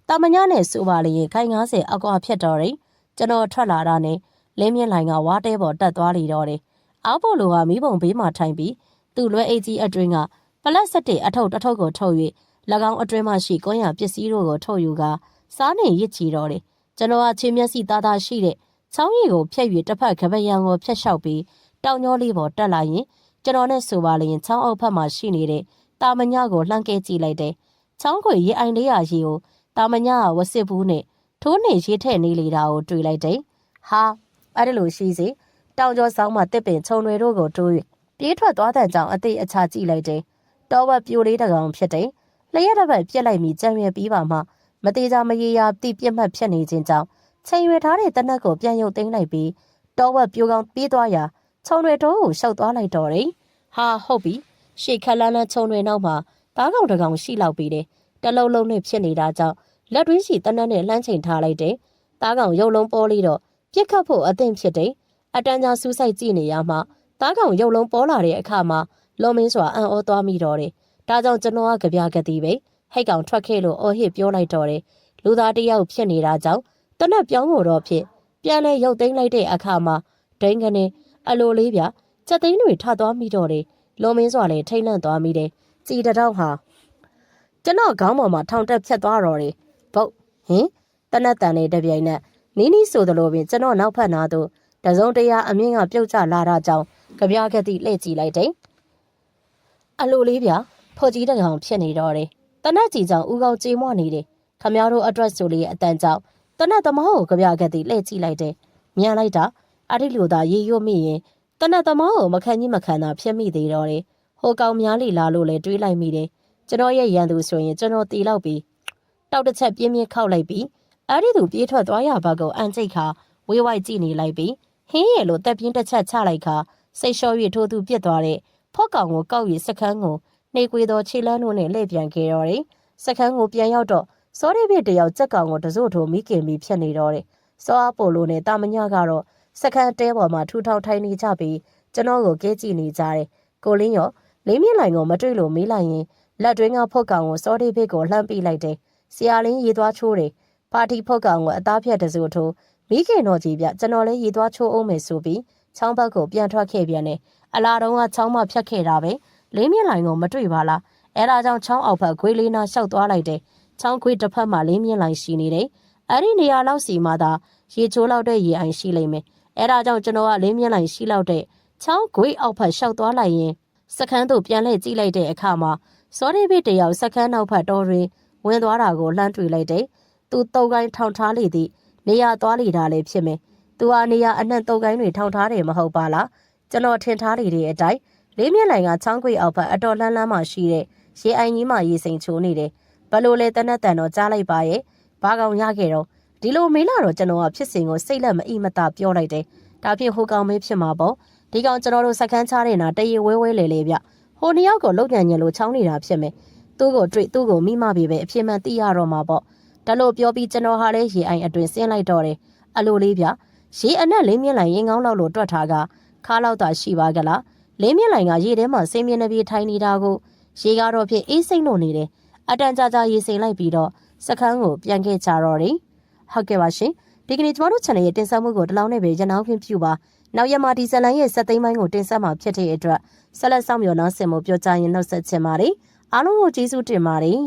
Speaker 1: တာမညနဲ့ဆိုပါလေရင်ခိုင်90အကွာဖြစ်တော့တယ်ကျွန်တော်ထွက်လာတာနဲ့လင်းမြင့်လိုင်ကဝါတဲပေါ်တက်သွားလေတော့တယ်အောက်ပေါ်လိုကမီးပုံဘေးမှာထိုင်ပြီးသူ့လွဲအိတ်ကြီးအတွင်းကပလက်စတစ်အထုပ်တစ်ထုပ်ကိုထုတ်၍၎င်းအတွင်းမှရှိကွန်းရပစ္စည်းတို့ကိုထုတ်ယူကစားနေရစ်ချီတော့တယ်ကျွန်တော်ကချင်းမျက်စိသားသားရှိတဲ့ချောင်းရည်ကိုဖျက်၍တစ်ဖက်ကပယံကိုဖျက်လျှောက်ပြီးတောင်ကျောလေးပေါ်တက်လာရင်ကျွန်တော်နဲ့ဆိုပါလေရင်ချောင်းအောက်ဘက်မှာရှိနေတဲ့တာမညကိုလှမ်းကဲကြည့်လိုက်တယ်ချောင်းခွေရေအိုင်လေးရာရေကိုတာမညကဝစစ်ဘူးနဲ့ထိုးနေရေးထည့်နေလေတာကိုတွေ့လိုက်တယ်ဟာအဲ့ဒါလိုရှိစေတောင်ကျောဆောင်မှာတစ်ပင်ခြုံတွေတို့ကိုတိုး၍ပြေးထွက်သွားတဲ့ကြောင်အသေးအချာကြည့်လိုက်တယ်တောဝက်ပြိုလေးတကောင်ဖြစ်တယ်လျက်တစ်ပတ်ပြက်လိုက်ပြီးကြံရွယ်ပြီးပါမှမသေးကြမရေရာတိပြက်မှတ်ဖြစ်နေခြင်းကြောင့်ချိန်ရွယ်ထားတဲ့တနက်ကိုပြန်ရုပ်သိမ်းလိုက်ပြီးတောဝက်ပြိုကောင်ပြေးသွားရာခြုံတွေတို့ကိုရှောက်သွားလိုက်တော့တယ်ဟာဟုတ်ပြီရှေ့ခက်လန်းလန်းခြုံတွေနောက်မှာသားကောင်တကောင်ရှိလောက်ပြီးတယ်တလုံးလုံးနဲ့ဖြစ်နေတာကြောင့်လက်တွင်းရှိတနက်နဲ့လှမ်းချိန်ထားလိုက်တယ်သားကောင်ရုပ်လုံးပေါ်လေးတော့ပြက်ခတ်ဖို့အသင့်ဖြစ်တယ်အတန်းကြားစူးစိုက်ကြည့်နေရမှသားကောင်ရုပ်လုံးပေါ်လာတဲ့အခါမှာလွန်မင်းစွာအံ့ဩသွားမိတော့တယ်ဒါကြောင့်ကျွန်တော်ကကြပြကတိပဲဟိတ်ကောင်ထွက်ခဲ့လို့အော်ဟစ်ပြောလိုက်တော့တယ်လူသားတယောက်ဖြစ်နေတာကြောင့်တနက်ပြောင်းလို့တော့ဖြစ်ပြန်လဲရုပ်သိမ်းလိုက်တဲ့အခါမှာဒိန်းကနေအလိုလေးပြချက်သိန်းတွေထသွားမိတော့တယ်လွန်မင်းစွာလည်းထိတ်လန့်သွားမိတယ်ကြည်တောက်ဟာကျွန်တော်ခေါင်းပေါ်မှာထောင်တက်ဖြတ်သွားတော့တယ်ဘုတ်ဟင်တနက်တန်လေးတပြိုင်နက်နီးဆိုသလိုပင်ကျွန်တော်နောက်ဖက်နာသို့တစုံတရာအမြင့်ကပြုတ်ကျလာတာကြောင့်ကြပြကတိလှည့်ကြည့်လိုက်တယ်အလိုလေးပြဖော်ကြီးတကောင်ဖြစ်နေတော့တယ်တနက်ကြီးကြောင့်ဦးကောင်းကြေးမွနေတယ်ခမရတို့အတွက်ဆိုလေးအတန်ကြောင့်တနက်သမားကိုကြပြကတိလှည့်ကြည့်လိုက်တယ်မြန်လိုက်တာအဲ့ဒီလိုသာရေရွတ်မိရင်တနက်သမားကိုမခံကြီးမခံတာဖြစ်မိသေးတော့တယ်ဟိုကောင်များလီလာလို့လဲတွေးလိုက်မိတယ်ကျွန်တော်ရဲ့ရန်သူဆိုရင်ကျွန်တော်တီလောက်ပြီးတောက်တစ်ချက်ပြင်းပြင်းခောက်လိုက်ပြီးအဲ့ဒီသူပြေးထွက်သွားရဘက်ကိုအန်ကျိတ်ခါဝေးဝိုက်ကြည့်နေလိုက်ပြီးဟင်းရလို့တက်ပြင်းတစ်ချက်ချလိုက်ခါစိတ်လျှော့၍ထိုးသူပြစ်သွားတဲ့ဖော့ကောင်ကိုကောက်၍စခန်းကိုနှိကွေသောခြေလန်းတို့နဲ့လှည့်ပြန်ခဲ့တော့တယ်စခန်းကိုပြန်ရောက်တော့စောရီပြတယောက်ကြက်ကောင်ကိုတစိုးထိုးမိခင်ပြီးဖြစ်နေတော့တယ်စောအပိုလိုနဲ့တာမညကတော့စခန်းတဲပေါ်မှာထူထောင်ထိုင်နေကြပြီးကျွန်တော်ကိုကဲကြည့်နေကြတယ်ကိုလင်းရောလေးမြင့်လိုင်ကိုမတွေ့လို့မေးလိုက်ရင်လက်တွင်းကဖော့ကောင်ကိုစောရီပြကိုလှမ်းပြလိုက်တယ်ဆရာလင်းရေသွားချိုးတယ်ပါတီဖော့ကောင်ကိုအသားဖြတ်တစိုးထိုးမိခင်တော်ကြီးပြကျွန်တော်လည်းရေသွားချိုးအောင်မယ်ဆိုပြီး
Speaker 2: ချောင်းဘက်ကိုပြန်ထွက်ခဲ့ပြန်တယ်အလားတုံးကချောင်းမဖြတ်ခဲ့တာပဲလေးမြင့်လိုင်ကိုမတွေ့ပါလားအဲဒါကြောင့်ချောင်းအောက်ဘက်ခွေးလေးနာလျှောက်သွားလိုက်တယ်ချောင်းခွေးတစ်ဖက်မှာလေးမြင့်လိုင်ရှိနေတယ်အဲ့ဒီနေရာလောက်စီမှာသာရေချိုးလောက်တဲ့ရေအိုင်ရှိလိမ့်မယ်အဲဒါကြောင့်ကျွန်တော်ကလေးမြင့်လိုင်ရှိလောက်တဲ့ချောင်းခွေးအောက်ဘက်လျှောက်သွားလိုက်ရင်စခန်းသို့ပြန်လှည့်ကြည့်လိုက်တဲ့အခါမှာစောရီဘီတယောက်စခန်းနောက်ဘက်တော်တွင်ဝင်သွားတာကိုလှမ်းတွေ့လိုက်တယ်သူတုံကိုင်းထောင်ထားလေသည့်နေရာသွားလေတာလည်းဖြစ်မယ်သူဟာနေရာအနှံ့တုံကိုင်းတွေထောင်ထားတယ်မဟုတ်ပါလားကျွန်တော်ထင်ထားလေတဲ့အတိုင်းလေးမြင့်လိုင်ကချောင်းခွေအောက်ဘက်အတော်လှမ်းမှရှိတဲ့ရေအိုင်ကြီးမှရေစိမ်ချိုးနေတယ်ဘလို့လဲတနက်တန်တော့ကြားလိုက်ပါရဲ့ဘာကောင်ရခဲ့တော့ဒီလိုမေးလာတော့ကျွန်တော်ကဖြစ်စဉ်ကိုစိတ်လက်မအိမတပြောလိုက်တယ်ဒါဖြင့်ဟိုကောင်မေးဖြစ်မှာပေါ့ဒီကောင်ကျွန်တော်တို့စခန်းချတဲ့နာတရေဝဲဝဲလေလေဗျဟိုနှစ်ယောက်ကိုလုံပြန်ညင်လို့ချောင်းနေတာဖြစ်မယ်သူ့ကိုတွေ့သူ့ကိုမိမပြီပဲအဖြစ်မှန်သိရတော့မှာပေါ့ဒါလို့ပြောပြီးကျွန်တော်ဟာလည်းရေအိုင်အတွင်ဆင်းလိုက်တော့တယ်အလိုလေးဗျရေအနက်လေးမြင့်လိုက်ရင်ကောင်းလောက်လို့တွက်ထားကခါလောက်သာရှိပါကလားလေးမြင့်လိုက်ကရေထဲမှာစိမ့်မြင်းနှပြေးထိုင်နေတာကိုရေကားတော့ဖြစ်အေးစိမ့်လို့နေတယ်အတန်ကြာကြာရေစိမ့်လိုက်ပြီးတော့စခန်းကိုပြန်ခဲ့ကြတော့တယ်ဟုတ်ကဲ့ပါရှင်ဒီကနေ့ကျမတို့ channel ရဲ့တင်ဆက်မှုကိုဒီလောက်နဲ့ပဲရန်အောင်ခွင့်ပြုပါနောက်ရမှာဒီဇလန်ရဲ့စက်သိမ်းပိုင်းကိုတင်ဆက်မှာဖြစ်တဲ့အတွက်ဆက်လက်ဆောင်မြော်နှောင်းစင်မှုပြောကြရင်နှုတ်ဆက်ချင်ပါတယ်အားလုံးကိုကျေးဇူးတင်ပါတယ်